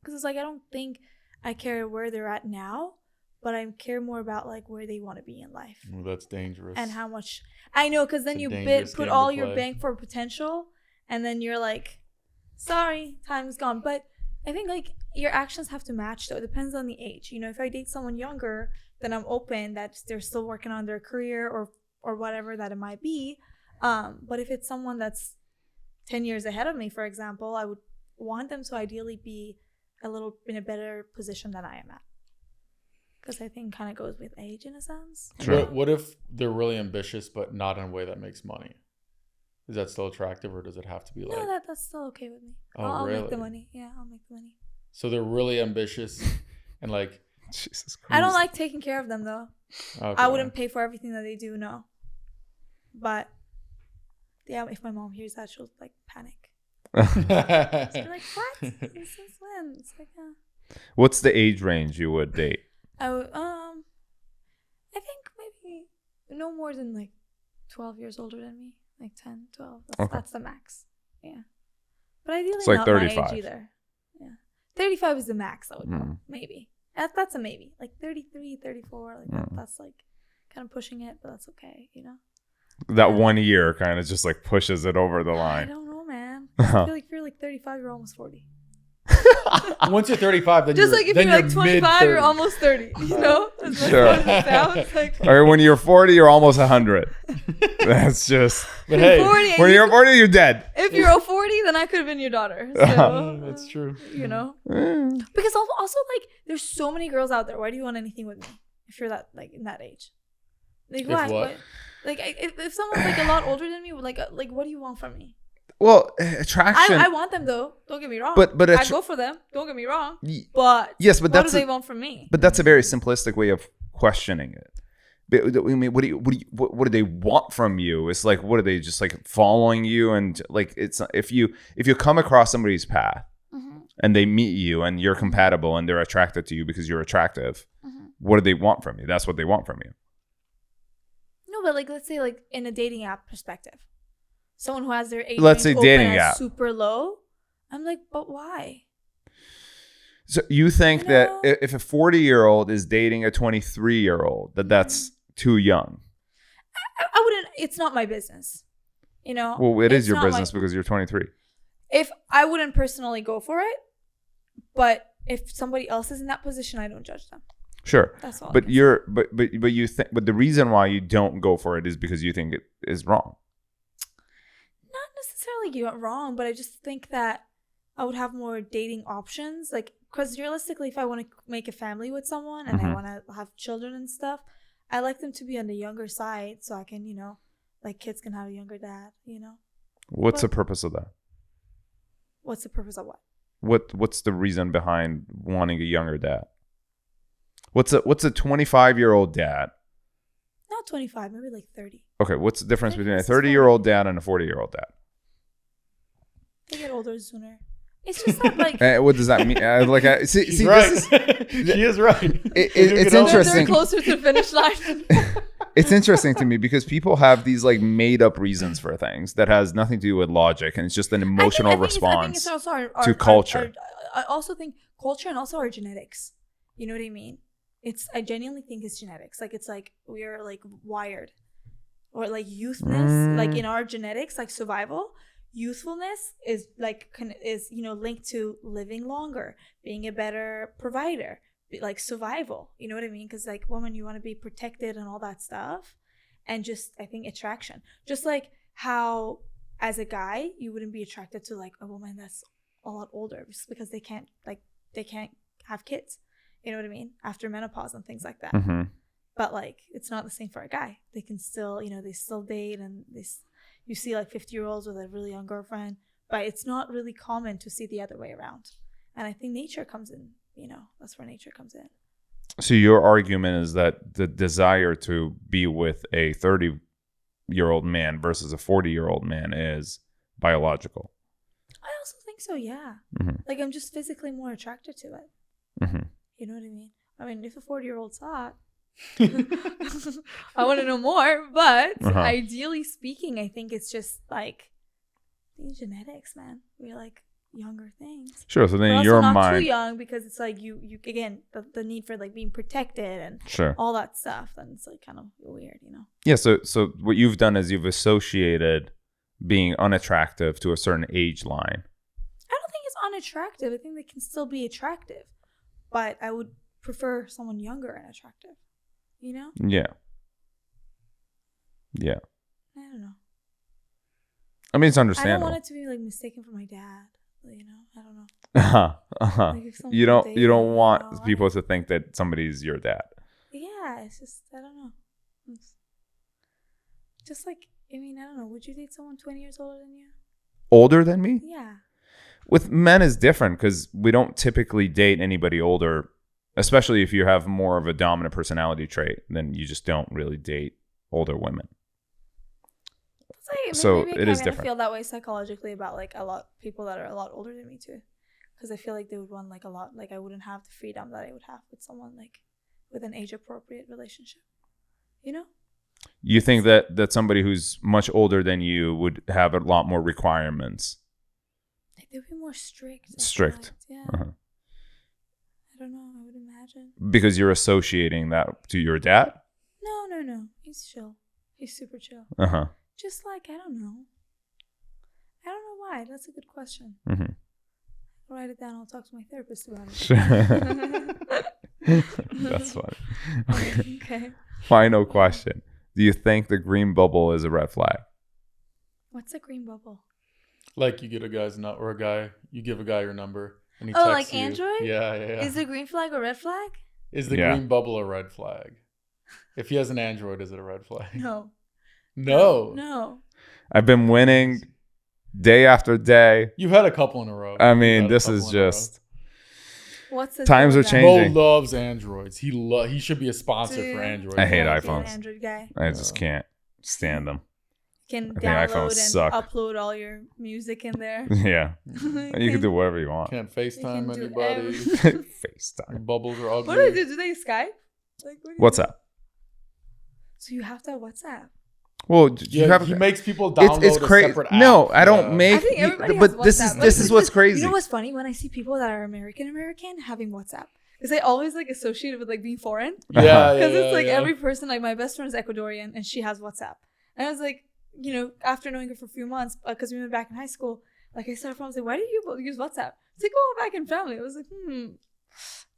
Because it's like, I don't think I care where they're at now, but I care more about like where they want to be in life. Well, that's dangerous. And how much I know, because then you put all your bank for potential, and then you're like, sorry, time's gone. But I think like your actions have to match though. It depends on the age. You know, if I date someone younger, then I'm open that they're still working on their career or whatever that it might be. But if it's someone that's 10 years ahead of me, for example, I would want them to ideally be a little in a better position than I am at. Because I think kind of goes with age in a sense. Sure. What if they're really ambitious but not in a way that makes money? Is that still attractive, or does it have to be like... No, that's still okay with me. Oh, I'll really? make the money. Yeah, I'll make the money. So they're really ambitious and like... Jesus Christ. I don't like taking care of them, though. Okay. I wouldn't pay for everything that they do, no. But, yeah, if my mom hears that, she'll, like, panic. She'll be like, what? Since when? It's like, What's the age range you would date? I would, I think maybe no more than, like, 12 years older than me. Like 10, 12. That's the max. Yeah. But ideally it's like not 35. my age either. Yeah. 35 is the max, I would go. Maybe. That's a maybe. Like 33, 34. Like that's like kind of pushing it, but that's okay, you know? That 1 year kind of just like pushes it over the I line. don't know, man. I feel like if you're like 35, you're almost 40. Once you're 35, then just you're, like if then you're like 25, mid-30s. you're almost 30. You know? As much Sure. as it sounds like. Or when you're 40, you're almost 100. That's just... But hey, 40, when you're 40, you're dead. if you're a 40, then I could have been your daughter. So, that's true. You know? Because also like there's so many girls out there. Why do you want anything with me if you're that like in that age? Like If why? what? Like if someone's like a lot older than me, like what do you want from me? Well, attraction... I want them though. Don't get me wrong. But I go for them. Don't get me wrong. But yes, but what that's do they want from me? But that's a very simplistic way of questioning it. But, I mean, what do they want from you? It's like, what are they just like following you? And like, it's if you come across somebody's path and they meet you and you're compatible and they're attracted to you because you're attractive, what do they want from you? That's what they want from you. No, but like let's say like in a dating app perspective, someone who has their age Let's say range dating open as app super low. I'm like, but why? So you think that if a 40-year-old is dating a 23-year-old, that's too young? I wouldn't. It's not my business. You know. Well, it is It's your not business because you're 23. If I wouldn't personally go for it, but if somebody else is in that position, I don't judge them. Sure. That's all. But you think, but the reason why you don't go for it is because you think it is wrong. Not necessarily you're wrong, but I just think that I would have more dating options. Like, because realistically, if I want to make a family with someone and I want to have children and stuff, I like them to be on the younger side so I can, you know, like kids can have a younger dad, you know. What's the purpose of that? What's the purpose of what? What's the reason behind wanting a younger dad? What's a 25-year-old dad? Not 25, maybe like 30. Okay, what's the difference between a 30-year-old dad and a 40-year-old dad? They get older sooner. It's just not like... What does that mean? See, right. This is, she is right. It's interesting. They're closer to the finish line. It's interesting to me because people have these like made up reasons for things that has nothing to do with logic, and it's just an emotional response it's also to culture. I also think culture and also our genetics. You know what I mean? I genuinely think it's genetics. Like it's like we are like wired. or like youthness, like in our genetics, like survival, youthfulness is like linked to living longer, being a better provider, like survival. You know what I mean? Because like woman, you want to be protected and all that stuff, and just I think attraction, just like how as a guy you wouldn't be attracted to like a woman that's a lot older just because they can't have kids. You know what I mean? After menopause and things like that. Mm-hmm. But like it's not the same for a guy. They can still, they still date, and you see like 50-year-olds with a really young girlfriend, but it's not really common to see the other way around. And I think nature comes in, that's where nature comes in. So your argument is that the desire to be with a 30-year-old man versus a 40-year-old man is biological. I also think so, yeah. Mm-hmm. Like I'm just physically more attracted to it. Mm-hmm. You know what I mean? I mean, if a 40-year-old's hot, I want to know more. But ideally speaking, I think it's just like genetics, man. We're like younger things. Sure. So then but in your not mind, too young, because it's like you again the need for like being protected and all that stuff. And it's like kind of weird, Yeah. So what you've done is you've associated being unattractive to a certain age line. I don't think it's unattractive. I think they can still be attractive, but I would prefer someone younger and attractive. Yeah. Yeah. I don't know. I mean, it's understandable. I don't want it to be like mistaken for my dad. I don't know. Like you don't want people to think that somebody's your dad. Yeah, it's just I don't know. It's just like I don't know. Would you date someone 20 years older than you? Older than me? Yeah. With men is different because we don't typically date anybody older, especially if you have more of a dominant personality trait. Then you just don't really date older women. Like, so maybe it is different. I feel that way psychologically about like a lot people that are a lot older than me too, because I feel like they would want like a lot, like I wouldn't have the freedom that I would have with someone like with an age appropriate relationship. You think that somebody who's much older than you would have a lot more requirements? Like they'd be more strict. Strict. Yeah. I don't know. I would imagine. Because you're associating that to your dad? No. He's chill. He's super chill. Just like, I don't know why. That's a good question. Mm-hmm. I'll write it down. I'll talk to my therapist about it. That's funny. Okay. Final question. Do you think the green bubble is a red flag? What's a green bubble? Like you get a guy's you give a guy your number and he texts like you. Android? Yeah. Is the green flag a red flag? Is the green bubble a red flag? If he has an Android, is it a red flag? No. I've been winning day after day. You've had a couple in a row. I mean, this is just... What's the times are changing. Mo loves Androids. He should be a sponsor for Android. I hate iPhones. An Android guy. I just can't stand them. You can I think download iPhones and suck. upload all your music in there. Yeah. You can do whatever you want. Can't FaceTime anybody. FaceTime. Bubbles are ugly. What do they do? Do they Skype? Like, WhatsApp. So you have to have WhatsApp. Well, he makes people download a separate app. No, I don't make. I think everybody has but WhatsApp. this is what's crazy. You know what's funny? When I see people that are American having WhatsApp, because I always like associate it with like being foreign. Yeah, because it's like every person. Like my best friend is Ecuadorian and she has WhatsApp, and I was like, after knowing her for a few months, because we went back in high school, like I started from, I was like, why do you use WhatsApp? It's like, back in family. I was like,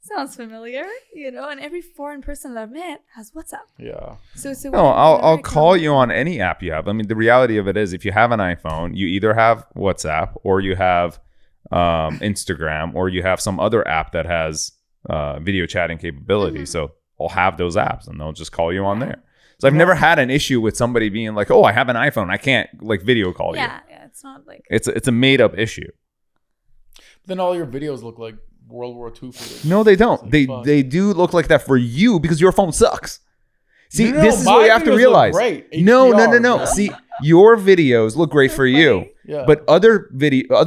sounds familiar, and every foreign person that I've met has WhatsApp. Yeah. So I'll call you on any app you have. I mean, the reality of it is, if you have an iPhone, you either have WhatsApp or you have Instagram or you have some other app that has video chatting capability. Mm-hmm. So I'll have those apps and they'll just call you on there. So I've never had an issue with somebody being like, I have an iPhone, I can't like video call you. Yeah, it's not like it's a made up issue. Then all your videos look like World War II footage. No, they don't. Like they do look like that for you because your phone sucks. See, this is what you have to realize. Great. No. See, your videos look great for you, but other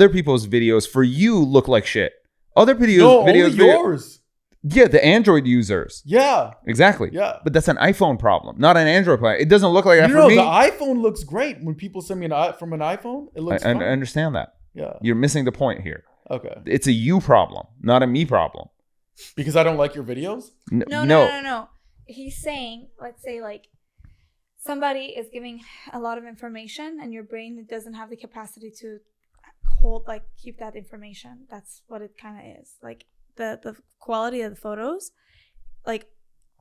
people's videos for you look like shit. Other videos, only yours. Yeah, the Android users. Yeah, exactly. Yeah, but that's an iPhone problem, not an Android problem. It doesn't look like that for me. The iPhone looks great when people send me from an iPhone. It looks. I understand that. Yeah, you're missing the point here. Okay, it's a you problem, not a me problem. Because I don't like your videos. No. He's saying, let's say, like, somebody is giving a lot of information and your brain doesn't have the capacity to hold, like, keep that information. That's what it kind of is. Like, the quality of the photos, like,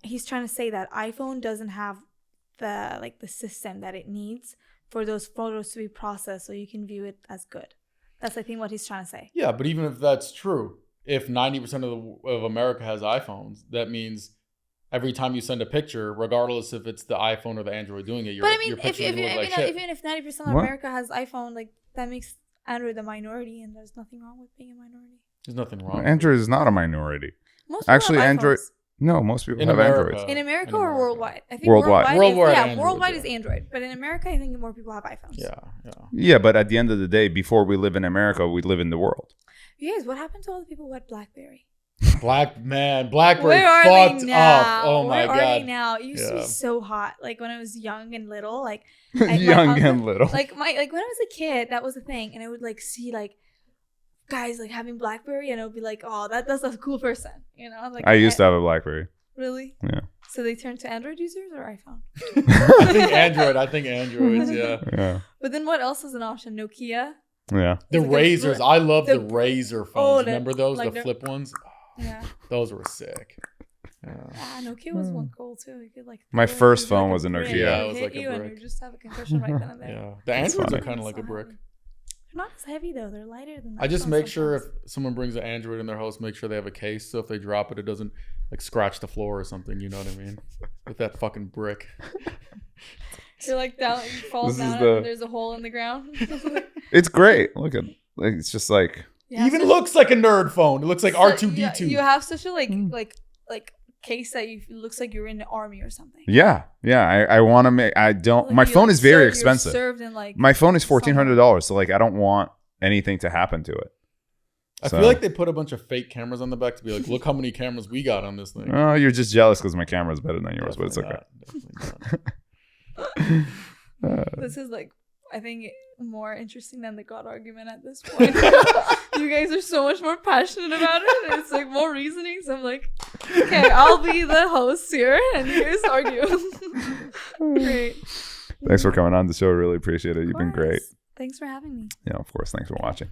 he's trying to say that iPhone doesn't have the system that it needs for those photos to be processed so you can view it as good. That's, I think, what he's trying to say. Yeah, but even if that's true, if 90% of America has iPhones, that means every time you send a picture, regardless if it's the iPhone or the Android doing it, your picture is going to look like shit. Even if 90% of America has iPhone, like, that makes Android a minority, and there's nothing wrong with being a minority. There's nothing wrong. Android is not a minority. Most people actually, have Android. iPhones. No, most people In have America. Androids. In America or worldwide? I think Worldwide. Worldwide is Android, but in America, I think more people have iPhones. Yeah, but at the end of the day, before we live in America, we live in the world. You guys, what happened to all the people who had BlackBerry? BlackBerry fucked up. Oh my God. Where are they now? It used to be so hot. Like, when I was young and little, like and little. Like when I was a kid, that was a thing, and I would like see like guys like having BlackBerry, and I would be like, oh, that's a cool person, you know? Like, I used to have a BlackBerry. Really? Yeah. So they turned to Android users or iPhone? I think Androids, yeah. But then what else is an option? Nokia? Yeah. The Razors. I love the Razor phones. Remember those? Like the flip ones? Yeah. Those were sick. Nokia was one cool too. You could like. My first phone was a Nokia. Yeah, it was like a brick. And you just have a concussion right then and there. Yeah. The Androids are kind of like a brick. They're not as heavy though. They're lighter than that. I just make sure if someone brings an Android in their house, make sure they have a case. So if they drop it, it doesn't like scratch the floor or something. You know what I mean? With that fucking brick. You're like down, you fall down, and there's a hole in the ground. It's great. Look at, like, it's just like. It even looks like a nerd phone. It looks like R2D2. You have such a like case that it looks like you're in the army or something. Yeah. I want to make. I don't. Like my phone is very expensive. Served in like my phone is $1,400, so like I don't want anything to happen to it. I feel like they put a bunch of fake cameras on the back to be like, look how many cameras we got on this thing. Oh, you're just jealous because my camera is better than yours, but it's okay. This is like, I think, more interesting than the God argument at this point. You guys are so much more passionate about it. And it's like more reasoning. So I'm like, okay, I'll be the host here and you guys argue. Great. Thanks for coming on the show. Really appreciate it. You've been great. Thanks for having me. Yeah, of course. Thanks for watching.